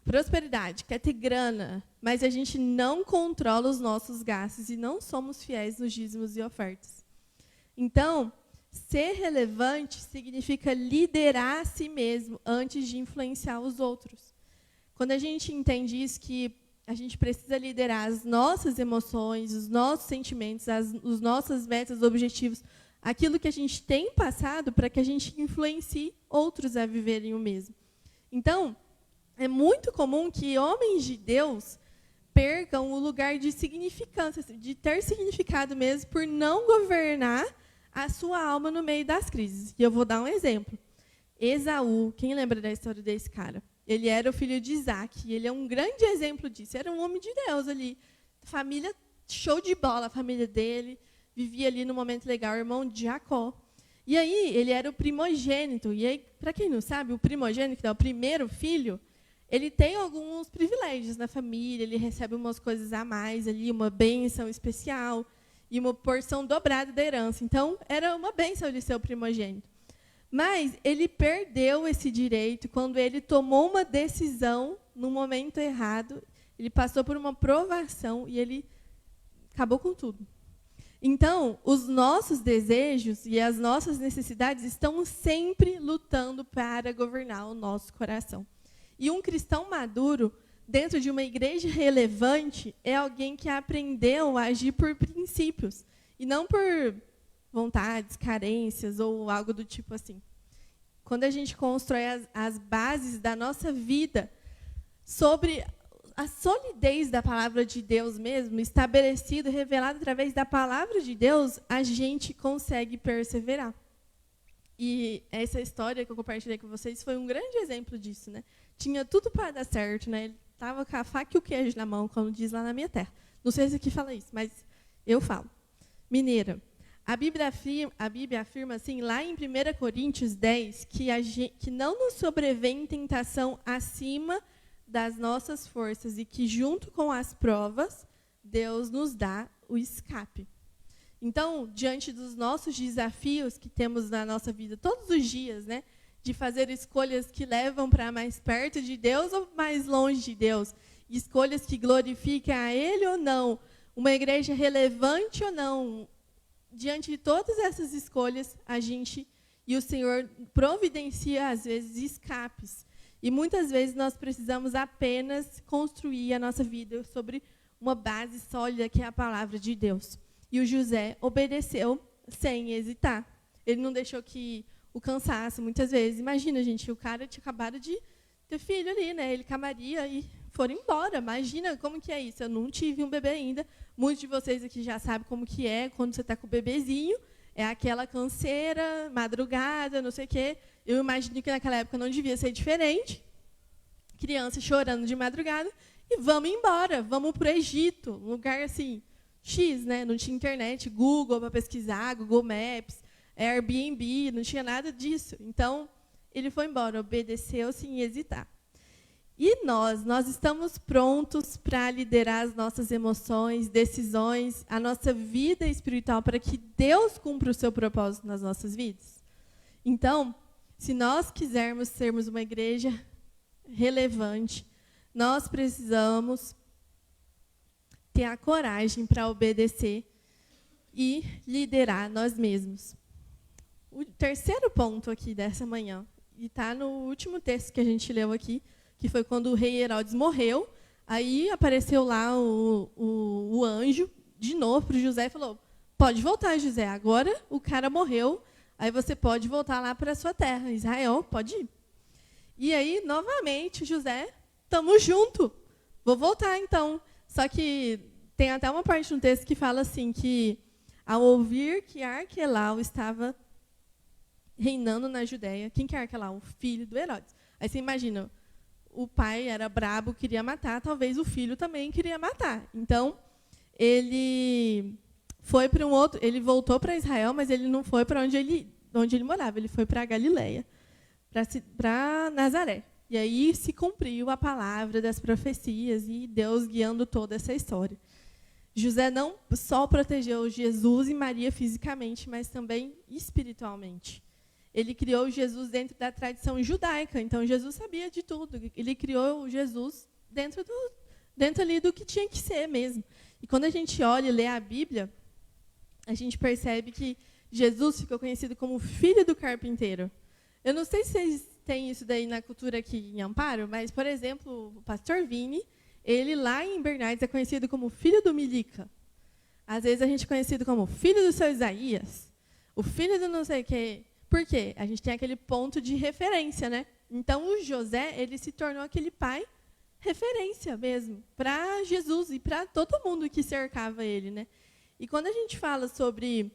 Prosperidade, quer ter grana, mas a gente não controla os nossos gastos e não somos fiéis nos dízimos e ofertas. Então, ser relevante significa liderar a si mesmo antes de influenciar os outros. Quando a gente entende isso, que a gente precisa liderar as nossas emoções, os nossos sentimentos, os nossos metas, objetivos, aquilo que a gente tem passado para que a gente influencie outros a viverem o mesmo. Então, é muito comum que homens de Deus percam o lugar de significância, de ter significado mesmo, por não governar a sua alma no meio das crises. E eu vou dar um exemplo. Esaú, quem lembra da história desse cara? Ele era o filho de Isaac, e ele é um grande exemplo disso. Era um homem de Deus ali. Família, show de bola, a família dele. Vivia ali no momento legal, o irmão de Jacó. E aí, ele era o primogênito. E aí, para quem não sabe, o primogênito, que é o primeiro filho, ele tem alguns privilégios na família, ele recebe umas coisas a mais ali, uma bênção especial e uma porção dobrada da herança. Então, era uma bênção ele ser o primogênito. Mas ele perdeu esse direito quando ele tomou uma decisão no momento errado, ele passou por uma provação e ele acabou com tudo. Então, os nossos desejos e as nossas necessidades estão sempre lutando para governar o nosso coração. E um cristão maduro, dentro de uma igreja relevante, é alguém que aprendeu a agir por princípios, e não por vontades, carências ou algo do tipo assim. Quando a gente constrói as bases da nossa vida sobre a solidez da palavra de Deus mesmo, estabelecido, revelado através da palavra de Deus, a gente consegue perseverar. E essa história que eu compartilhei com vocês foi um grande exemplo disso, né? Tinha tudo para dar certo, né? Ele estava com a faca e o queijo na mão, como diz lá na minha terra. Não sei se aqui fala isso, mas eu falo. Mineira. A Bíblia afirma assim, lá em 1 Coríntios 10, que não nos sobrevém tentação acima das nossas forças e que, junto com as provas, Deus nos dá o escape. Então, diante dos nossos desafios que temos na nossa vida todos os dias, né, de fazer escolhas que levam para mais perto de Deus ou mais longe de Deus, escolhas que glorificam a Ele ou não, uma igreja relevante ou não, diante de todas essas escolhas, a gente e o Senhor providencia, às vezes, escapes. E muitas vezes nós precisamos apenas construir a nossa vida sobre uma base sólida, que é a palavra de Deus. E o José obedeceu sem hesitar. Ele não deixou que o cansaço, muitas vezes. Imagina, gente, o cara tinha acabado de ter filho ali, né? Ele com a Maria e foram embora. Imagina como que é isso. Eu não tive um bebê ainda. Muitos de vocês aqui já sabem como que é quando você está com o bebezinho. É aquela canseira, madrugada, não sei o quê. Eu imagino que naquela época não devia ser diferente. Criança chorando de madrugada. E vamos embora, vamos para o Egito. Um lugar assim, X, né? Não tinha internet, Google para pesquisar, Google Maps, Airbnb, não tinha nada disso. Então, ele foi embora, obedeceu sem hesitar. E nós estamos prontos para liderar as nossas emoções, decisões, a nossa vida espiritual, para que Deus cumpra o seu propósito nas nossas vidas? Então, se nós quisermos sermos uma igreja relevante. Nós precisamos ter a coragem para obedecer e liderar nós mesmos. O terceiro ponto aqui dessa manhã, e está no último texto que a gente leu aqui, que foi quando o rei Herodes morreu. Aí apareceu lá o anjo, de novo, para José e falou, pode voltar, José, agora o cara morreu, aí você pode voltar lá para a sua terra, Israel, pode ir. E aí, novamente, José, estamos junto, vou voltar então. Só que tem até uma parte no texto que fala assim, que ao ouvir que Arquelau estava reinando na Judéia, quem que é Arquelau? O filho do Herodes. Aí você imagina, o pai era brabo, queria matar, talvez o filho também queria matar. Então, ele foi para ele voltou para Israel, mas ele não foi para onde ele morava, ele foi para a Galileia, para Nazaré. E aí se cumpriu a palavra das profecias e Deus guiando toda essa história. José não só protegeu Jesus e Maria fisicamente, mas também espiritualmente. Ele criou Jesus dentro da tradição judaica, então Jesus sabia de tudo. Ele criou Jesus dentro ali do que tinha que ser mesmo. E quando a gente olha e lê a Bíblia, a gente percebe que Jesus ficou conhecido como filho do carpinteiro. Eu não sei se vocês têm isso daí na cultura aqui em Amparo, mas, por exemplo, o pastor Vini, ele lá em Bernardes é conhecido como filho do Milica. Às vezes a gente é conhecido como filho do seu Isaías, o filho do não sei o quê. Por quê? A gente tem aquele ponto de referência, né? Então, o José, ele se tornou aquele pai referência mesmo para Jesus e para todo mundo que cercava ele, né? E quando a gente fala sobre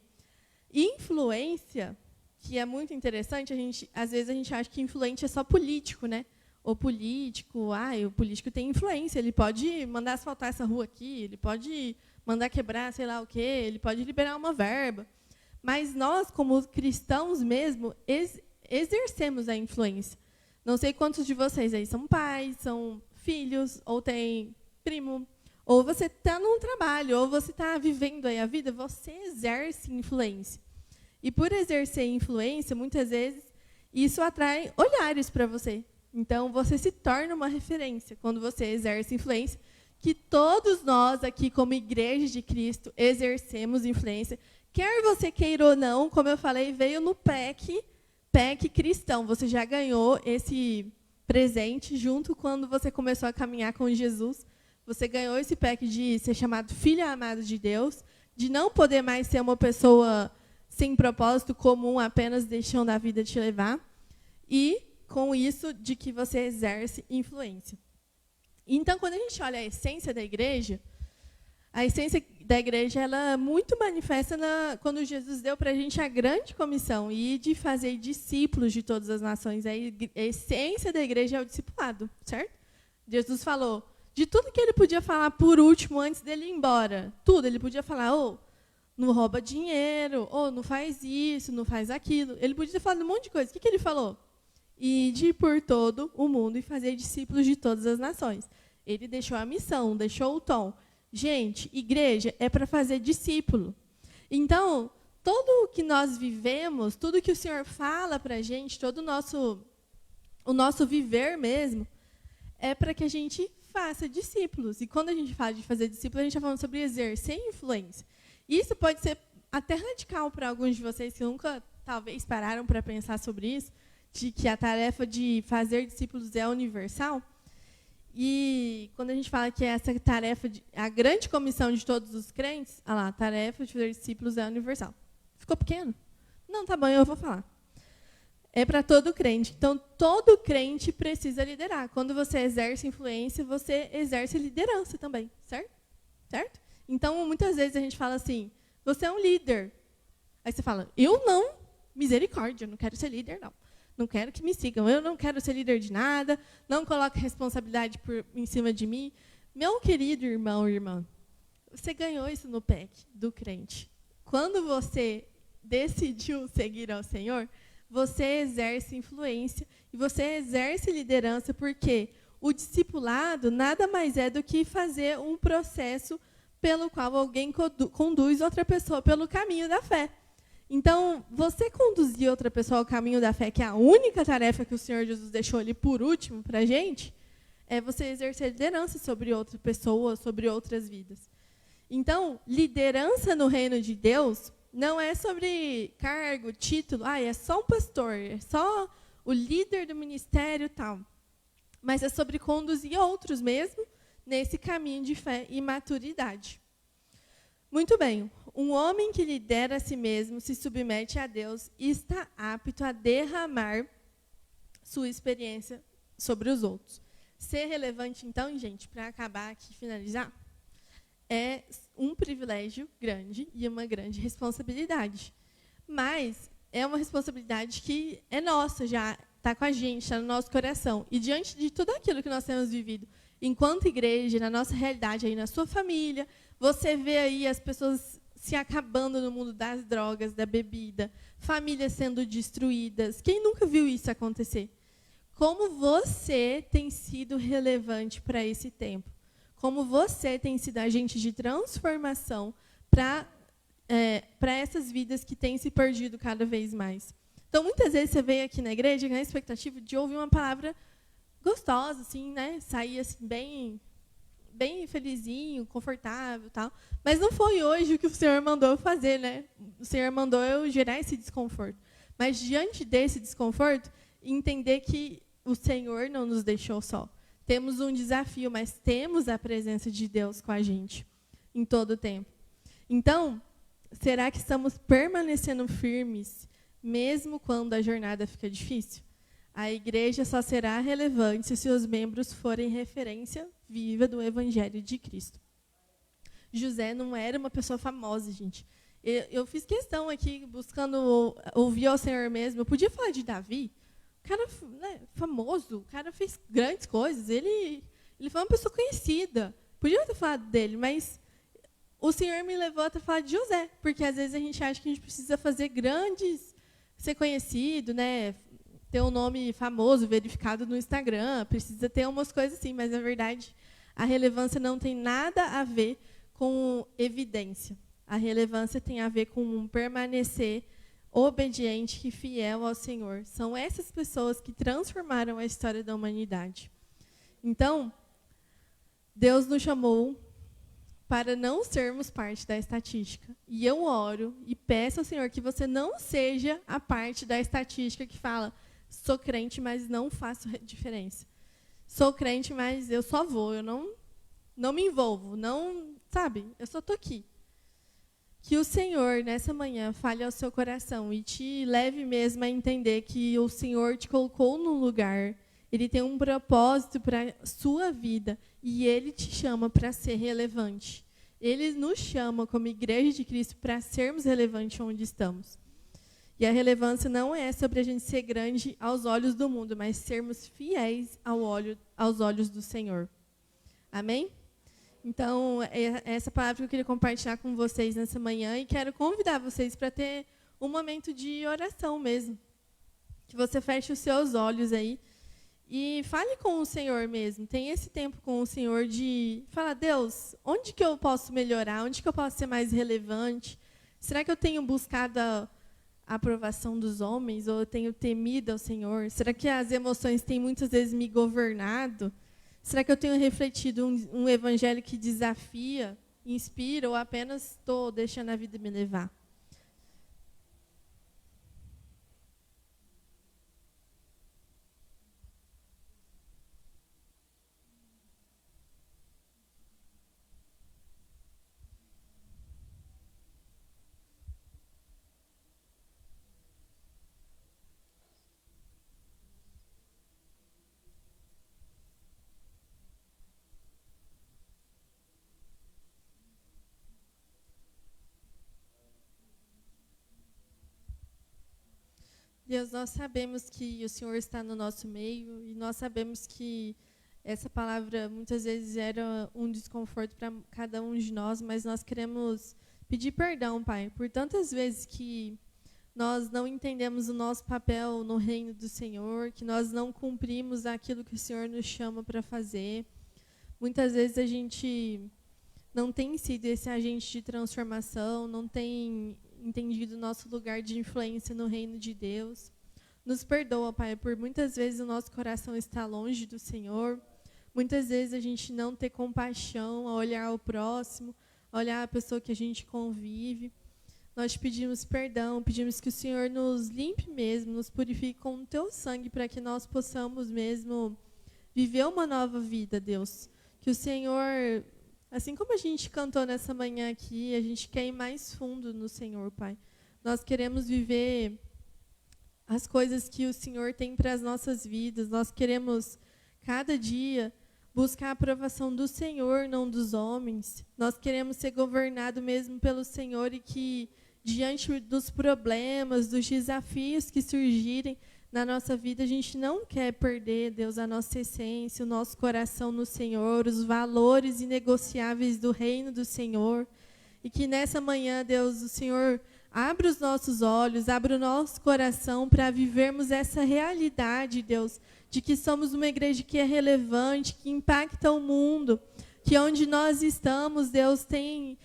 influência, que é muito interessante, às vezes a gente acha que influente é só político, né? O político tem influência, ele pode mandar asfaltar essa rua aqui, ele pode mandar quebrar sei lá o quê, ele pode liberar uma verba. Mas nós, como cristãos mesmo, exercemos a influência. Não sei quantos de vocês aí são pais, são filhos, ou tem primo, ou você está num trabalho, ou você está vivendo aí a vida, você exerce influência. E por exercer influência, muitas vezes, isso atrai olhares para você. Então, você se torna uma referência quando você exerce influência, que todos nós aqui, como igreja de Cristo, exercemos influência. Quer você queira ou não, como eu falei, veio no PEC cristão. Você já ganhou esse presente junto quando você começou a caminhar com Jesus. Você ganhou esse PEC de ser chamado filho amado de Deus, de não poder mais ser uma pessoa sem propósito comum, apenas deixando a vida te levar. E, com isso, de que você exerce influência. Então, quando a gente olha a essência da igreja ela é muito manifesta quando Jesus deu para a gente a grande comissão e de fazer discípulos de todas as nações. A essência da igreja é o discipulado, certo? Jesus falou de tudo que ele podia falar por último antes dele ir embora. Tudo. Ele podia falar, não rouba dinheiro, não faz isso, não faz aquilo. Ele podia ter falado um monte de coisa. O que ele falou? Ide por todo o mundo e fazer discípulos de todas as nações. Ele deixou a missão, deixou o tom. Gente, igreja é para fazer discípulo. Então, tudo o que nós vivemos, tudo que o Senhor fala para a gente, todo o nosso viver mesmo, é para que a gente faça discípulos. E quando a gente fala de fazer discípulos, a gente está falando sobre exercer influência. Isso pode ser até radical para alguns de vocês que nunca, talvez, pararam para pensar sobre isso, de que a tarefa de fazer discípulos é universal. E quando a gente fala que essa tarefa, a grande comissão de todos os crentes, a tarefa de fazer discípulos é universal. Ficou pequeno? Não, tá bom, eu vou falar. É para todo crente. Então, todo crente precisa liderar. Quando você exerce influência, você exerce liderança também, certo? Certo? Então, muitas vezes a gente fala assim, você é um líder. Aí você fala, eu não, misericórdia, não quero ser líder, não. Não quero que me sigam, eu não quero ser líder de nada, não coloque responsabilidade em cima de mim. Meu querido irmão e irmã, você ganhou isso no PEC do crente. Quando você decidiu seguir ao Senhor, você exerce influência e você exerce liderança, porque o discipulado nada mais é do que fazer um processo pelo qual alguém conduz outra pessoa pelo caminho da fé. Então, você conduzir outra pessoa ao caminho da fé, que é a única tarefa que o Senhor Jesus deixou ali por último para a gente, é você exercer liderança sobre outra pessoa, sobre outras vidas. Então, liderança no reino de Deus não é sobre cargo, título, é só um pastor, é só o líder do ministério e tal. Mas é sobre conduzir outros mesmo nesse caminho de fé e maturidade. Muito bem. Um homem que lidera a si mesmo, se submete a Deus e está apto a derramar sua experiência sobre os outros. Ser relevante, então, gente, para acabar aqui e finalizar, é um privilégio grande e uma grande responsabilidade. Mas é uma responsabilidade que é nossa, já está com a gente, está no nosso coração. E diante de tudo aquilo que nós temos vivido, enquanto igreja, na nossa realidade, aí na sua família, você vê aí as pessoas se acabando no mundo das drogas, da bebida, famílias sendo destruídas. Quem nunca viu isso acontecer? Como você tem sido relevante para esse tempo? Como você tem sido agente de transformação para essas vidas que têm se perdido cada vez mais? Então, muitas vezes você veio aqui na igreja na expectativa de ouvir uma palavra gostosa, assim, né? Sair assim, bem felizinho, confortável, tal. Mas não foi hoje o que o Senhor mandou eu fazer, né? O Senhor mandou eu gerar esse desconforto. Mas diante desse desconforto, entender que o Senhor não nos deixou só. Temos um desafio, mas temos a presença de Deus com a gente em todo o tempo. Então, será que estamos permanecendo firmes, mesmo quando a jornada fica difícil? A igreja só será relevante se seus membros forem referência viva do Evangelho de Cristo. José não era uma pessoa famosa, gente. Eu fiz questão aqui, buscando ouvir ao Senhor mesmo. Eu podia falar de Davi, o cara, né, famoso, o cara fez grandes coisas, ele foi uma pessoa conhecida. Podia ter falado dele, mas o Senhor me levou até falar de José, porque às vezes a gente acha que a gente precisa fazer grandes, ser conhecido, né, ter um nome famoso, verificado no Instagram, precisa ter umas coisas assim, mas, na verdade, a relevância não tem nada a ver com evidência. A relevância tem a ver com permanecer obediente e fiel ao Senhor. São essas pessoas que transformaram a história da humanidade. Então, Deus nos chamou para não sermos parte da estatística. E eu oro e peço ao Senhor que você não seja a parte da estatística que fala: sou crente, mas não faço diferença. Sou crente, mas eu só vou, eu não me envolvo, não, sabe? Eu só estou aqui. Que o Senhor, nessa manhã, fale ao seu coração e te leve mesmo a entender que o Senhor te colocou num lugar, Ele tem um propósito para a sua vida e Ele te chama para ser relevante. Ele nos chama, como Igreja de Cristo, para sermos relevantes onde estamos. E a relevância não é sobre a gente ser grande aos olhos do mundo, mas sermos fiéis aos olhos do Senhor. Amém? Então, é essa palavra que eu queria compartilhar com vocês nessa manhã e quero convidar vocês para ter um momento de oração mesmo. Que você feche os seus olhos aí e fale com o Senhor mesmo. Tem esse tempo com o Senhor de falar: Deus, onde que eu posso melhorar? Onde que eu posso ser mais relevante? Será que eu tenho buscado a aprovação dos homens ou eu tenho temido ao Senhor? Será que as emoções têm muitas vezes me governado? Será que eu tenho refletido um evangelho que desafia, inspira, ou apenas estou deixando a vida me levar? Deus, nós sabemos que o Senhor está no nosso meio e nós sabemos que essa palavra muitas vezes era um desconforto para cada um de nós, mas nós queremos pedir perdão, Pai, por tantas vezes que nós não entendemos o nosso papel no reino do Senhor, que nós não cumprimos aquilo que o Senhor nos chama para fazer. Muitas vezes a gente não tem sido esse agente de transformação, não tem entendido o nosso lugar de influência no reino de Deus. Nos perdoa, Pai, por muitas vezes o nosso coração está longe do Senhor. Muitas vezes a gente não ter compaixão, a olhar o próximo, a olhar a pessoa que a gente convive. Nós te pedimos perdão, pedimos que o Senhor nos limpe mesmo, nos purifique com o teu sangue, para que nós possamos mesmo viver uma nova vida, Deus. Que o Senhor, assim como a gente cantou nessa manhã aqui, a gente quer ir mais fundo no Senhor, Pai. Nós queremos viver as coisas que o Senhor tem para as nossas vidas. Nós queremos, cada dia, buscar a aprovação do Senhor, não dos homens. Nós queremos ser governados mesmo pelo Senhor e que, diante dos problemas, dos desafios que surgirem na nossa vida, a gente não quer perder, Deus, a nossa essência, o nosso coração no Senhor, os valores inegociáveis do reino do Senhor. E que nessa manhã, Deus, o Senhor abra os nossos olhos, abra o nosso coração para vivermos essa realidade, Deus, de que somos uma igreja que é relevante, que impacta o mundo, que onde nós estamos, Deus, tem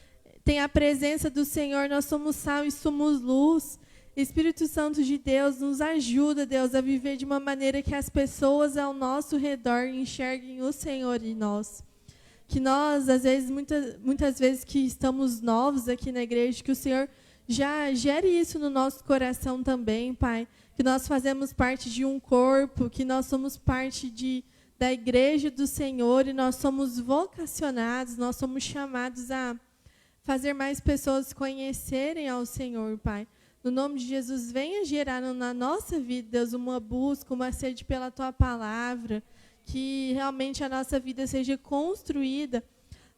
a presença do Senhor, nós somos sal e somos luz. Espírito Santo de Deus, nos ajuda, Deus, a viver de uma maneira que as pessoas ao nosso redor enxerguem o Senhor em nós. Que nós, às vezes, muitas vezes que estamos novos aqui na igreja, que o Senhor já gere isso no nosso coração também, Pai. Que nós fazemos parte de um corpo, que nós somos parte da igreja do Senhor e nós somos vocacionados, nós somos chamados a fazer mais pessoas conhecerem ao Senhor, Pai. No nome de Jesus, venha gerar na nossa vida, Deus, uma busca, uma sede pela Tua palavra, que realmente a nossa vida seja construída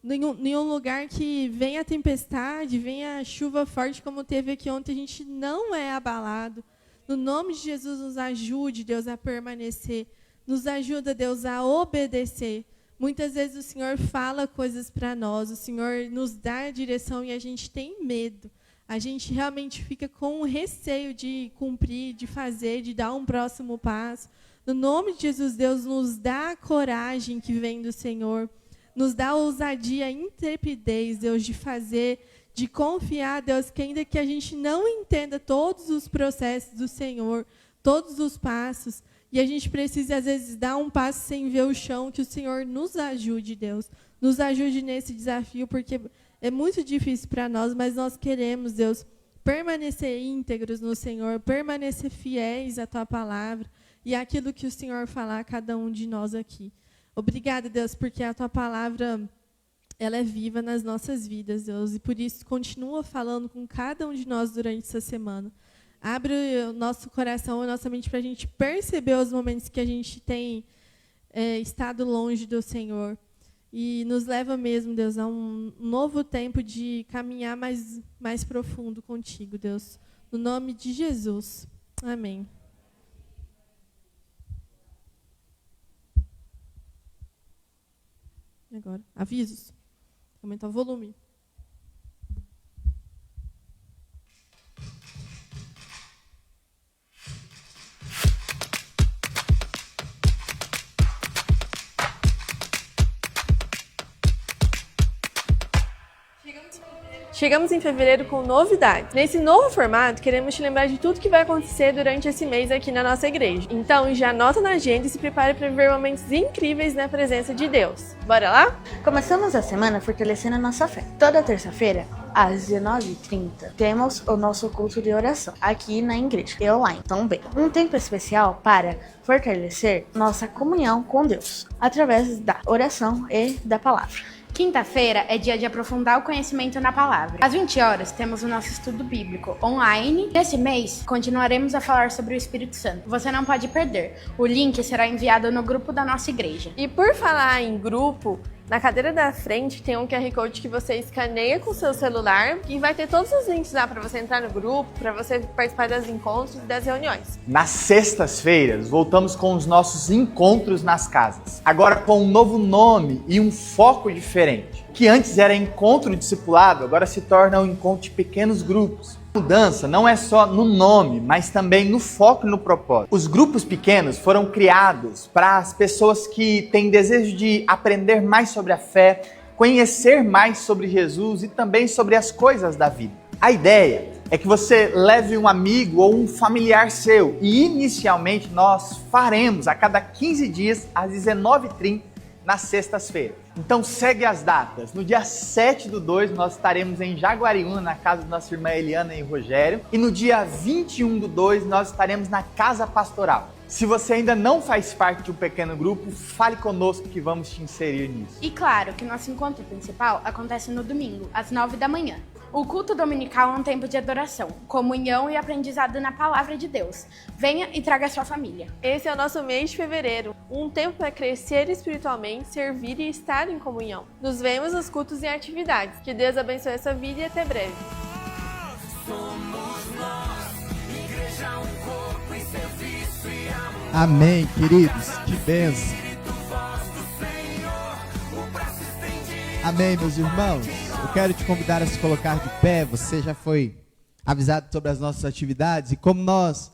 em um lugar que venha a tempestade, venha a chuva forte, como teve aqui ontem, a gente não é abalado. No nome de Jesus, nos ajude, Deus, a permanecer. Nos ajuda, Deus, a obedecer. Muitas vezes o Senhor fala coisas para nós, o Senhor nos dá a direção e a gente tem medo. A gente realmente fica com receio de cumprir, de fazer, de dar um próximo passo. No nome de Jesus, Deus, nos dá a coragem que vem do Senhor. Nos dá a ousadia, a intrepidez, Deus, de fazer, de confiar, Deus, que ainda que a gente não entenda todos os processos do Senhor, todos os passos, e a gente precisa, às vezes, dar um passo sem ver o chão, que o Senhor nos ajude, Deus. Nos ajude nesse desafio, porque é muito difícil para nós, mas nós queremos, Deus, permanecer íntegros no Senhor, permanecer fiéis à Tua palavra e àquilo que o Senhor falar a cada um de nós aqui. Obrigada, Deus, porque a Tua palavra, ela é viva nas nossas vidas, Deus, e por isso continua falando com cada um de nós durante essa semana. Abre o nosso coração e a nossa mente para a gente perceber os momentos que a gente tem estado longe do Senhor. E nos leva mesmo, Deus, a um novo tempo de caminhar mais profundo contigo, Deus. No nome de Jesus. Amém. Agora, avisos. Aumentar o volume. Chegamos em fevereiro com novidades. Nesse novo formato, queremos te lembrar de tudo que vai acontecer durante esse mês aqui na nossa igreja. Então, já anota na agenda e se prepare para viver momentos incríveis na presença de Deus. Bora lá? Começamos a semana fortalecendo a nossa fé. Toda terça-feira, às 19h30, temos o nosso culto de oração aqui na igreja e online também. Um tempo especial para fortalecer nossa comunhão com Deus, através da oração e da palavra. Quinta-feira é dia de aprofundar o conhecimento na palavra. Às 20 horas temos o nosso estudo bíblico online. Nesse mês, continuaremos a falar sobre o Espírito Santo. Você não pode perder. O link será enviado no grupo da nossa igreja. E por falar em grupo, na cadeira da frente tem um QR Code que você escaneia com o seu celular e vai ter todos os links lá para você entrar no grupo, para você participar dos encontros e das reuniões. Nas sextas-feiras, voltamos com os nossos encontros nas casas. Agora com um novo nome e um foco diferente. O que antes era encontro discipulado, agora se torna um encontro de pequenos grupos. A mudança não é só no nome, mas também no foco e no propósito. Os grupos pequenos foram criados para as pessoas que têm desejo de aprender mais sobre a fé, conhecer mais sobre Jesus e também sobre as coisas da vida. A ideia é que você leve um amigo ou um familiar seu. E inicialmente nós faremos a cada 15 dias, às 19h30, nas sextas-feiras. Então segue as datas. No dia 7/2 nós estaremos em Jaguariúna, na casa da nossa irmã Eliana e Rogério. E no dia 21/2 nós estaremos na Casa Pastoral. Se você ainda não faz parte de um pequeno grupo, fale conosco que vamos te inserir nisso. E claro que nosso encontro principal acontece no domingo, às 9 da manhã. O culto dominical é um tempo de adoração, comunhão e aprendizado na palavra de Deus. Venha e traga sua família. Esse é o nosso mês de fevereiro, um tempo para crescer espiritualmente, servir e estar em comunhão. Nos vemos nos cultos e atividades. Que Deus abençoe essa vida e até breve. Amém, queridos. Que bênção. Amém, meus irmãos. Eu quero te convidar a se colocar de pé. Você já foi avisado sobre as nossas atividades. E como nós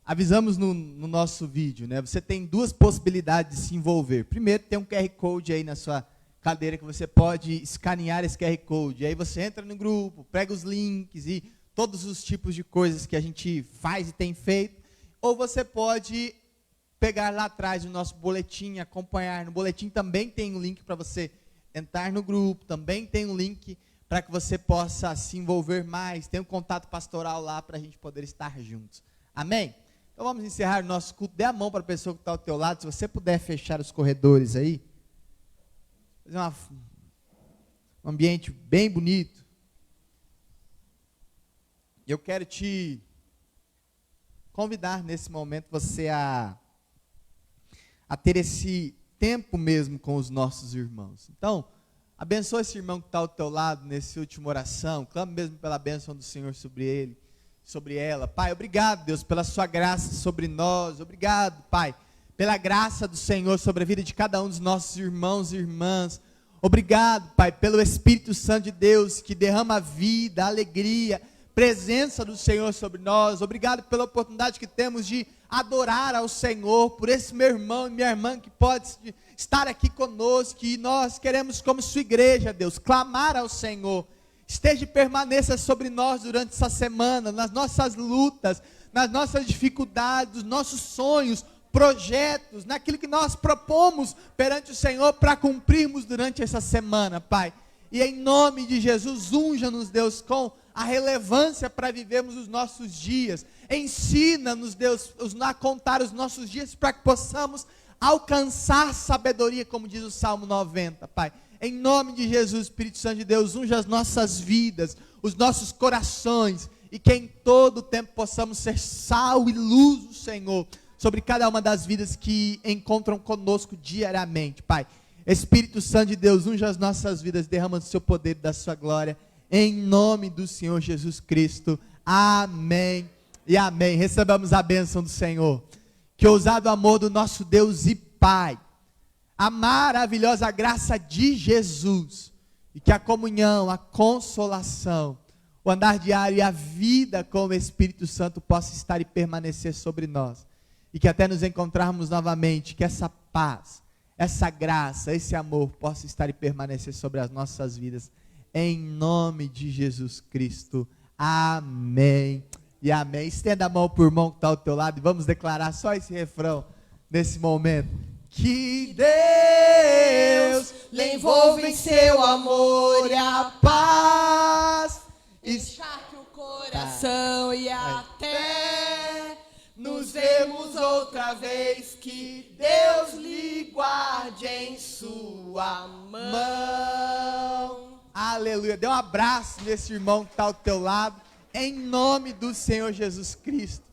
avisamos no nosso vídeo, né? Você tem duas possibilidades de se envolver. Primeiro, tem um QR Code aí na sua cadeira que você pode escanear esse QR Code. E aí você entra no grupo, pega os links e todos os tipos de coisas que a gente faz e tem feito. Ou você pode pegar lá atrás o nosso boletim, acompanhar. No boletim também tem um link para você entrar no grupo, também tem um link para que você possa se envolver mais. Tem um contato pastoral lá para a gente poder estar juntos. Amém? Então vamos encerrar o nosso culto. Dê a mão para a pessoa que está ao teu lado. Se você puder fechar os corredores aí. Fazer um ambiente bem bonito. Eu quero te convidar nesse momento você a ter esse tempo mesmo com os nossos irmãos. Então, abençoa esse irmão que está ao teu lado nessa última oração. Clame mesmo pela bênção do Senhor sobre ele, sobre ela. Pai, obrigado, Deus, pela sua graça sobre nós. Obrigado, Pai, pela graça do Senhor sobre a vida de cada um dos nossos irmãos e irmãs. Obrigado, Pai, pelo Espírito Santo de Deus que derrama vida, alegria, presença do Senhor sobre nós. Obrigado pela oportunidade que temos de adorar ao Senhor, por esse meu irmão e minha irmã que pode estar aqui conosco, e nós queremos, como sua igreja, Deus, clamar ao Senhor. Esteja e permaneça sobre nós durante essa semana, nas nossas lutas, nas nossas dificuldades, nos nossos sonhos, projetos, naquilo que nós propomos perante o Senhor para cumprirmos durante essa semana, Pai. E em nome de Jesus, unja-nos, Deus, com a relevância para vivermos os nossos dias. Ensina-nos, Deus, a contar os nossos dias para que possamos alcançar sabedoria, como diz o Salmo 90, Pai. Em nome de Jesus, Espírito Santo de Deus, unja as nossas vidas, os nossos corações, e que em todo o tempo possamos ser sal e luz do Senhor sobre cada uma das vidas que encontram conosco diariamente, Pai. Espírito Santo de Deus, unja as nossas vidas, derrama o seu poder e da sua glória, em nome do Senhor Jesus Cristo. Amém e amém. Recebamos a bênção do Senhor. Que ousado amor do nosso Deus e Pai, a maravilhosa graça de Jesus, e que a comunhão, a consolação, o andar diário e a vida com o Espírito Santo possa estar e permanecer sobre nós, e que até nos encontrarmos novamente, que essa paz, essa graça, esse amor possa estar e permanecer sobre as nossas vidas, em nome de Jesus Cristo. Amém e amém. Estenda a mão para o irmão que está ao teu lado e vamos declarar só esse refrão nesse momento. Que Deus lhe envolva em seu amor e a paz, Encharque o coração e até nos vemos outra vez. Que Deus lhe guarde em sua mão. Aleluia. Dê um abraço nesse irmão que está ao teu lado, em nome do Senhor Jesus Cristo.